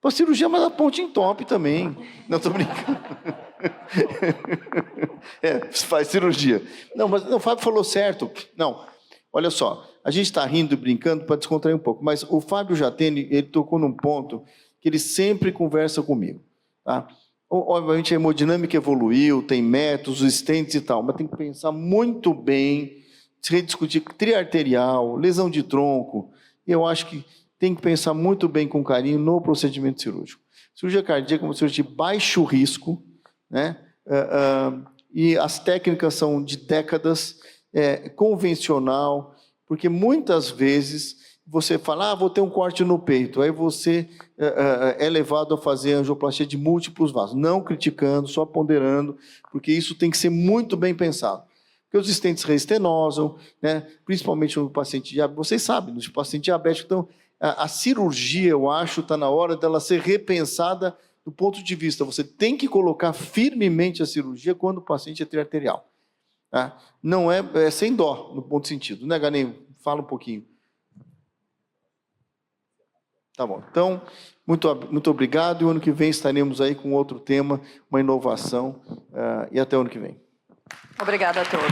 Para cirurgia, mas a ponte entope também. Não, estou brincando. Faz cirurgia. Não, mas o Fábio falou certo. Não, olha só, a gente está rindo e brincando para descontrair um pouco, mas o Fábio Jatene, ele tocou num ponto que ele sempre conversa comigo. Tá? Obviamente a hemodinâmica evoluiu, tem métodos, stents e tal, mas tem que pensar muito bem, se rediscutir triarterial, lesão de tronco. Eu acho que tem que pensar muito bem com carinho no procedimento cirúrgico. Cirurgia cardíaca é uma cirurgia de baixo risco, né? E as técnicas são de décadas, convencional, porque muitas vezes você fala, vou ter um corte no peito, aí você é levado a fazer angioplastia de múltiplos vasos, não criticando, só ponderando, porque isso tem que ser muito bem pensado. Porque os stents reestenosam, né? Principalmente no paciente diabético, vocês sabem, no paciente diabético, então, a cirurgia, eu acho, está na hora dela ser repensada do ponto de vista, você tem que colocar firmemente a cirurgia quando o paciente é triarterial. Tá? Não é sem dó, no ponto de sentido. Né, Ganem? Fala um pouquinho. Tá bom. Então, muito obrigado. E o ano que vem estaremos aí com outro tema, uma inovação. E até o ano que vem. Obrigada a todos.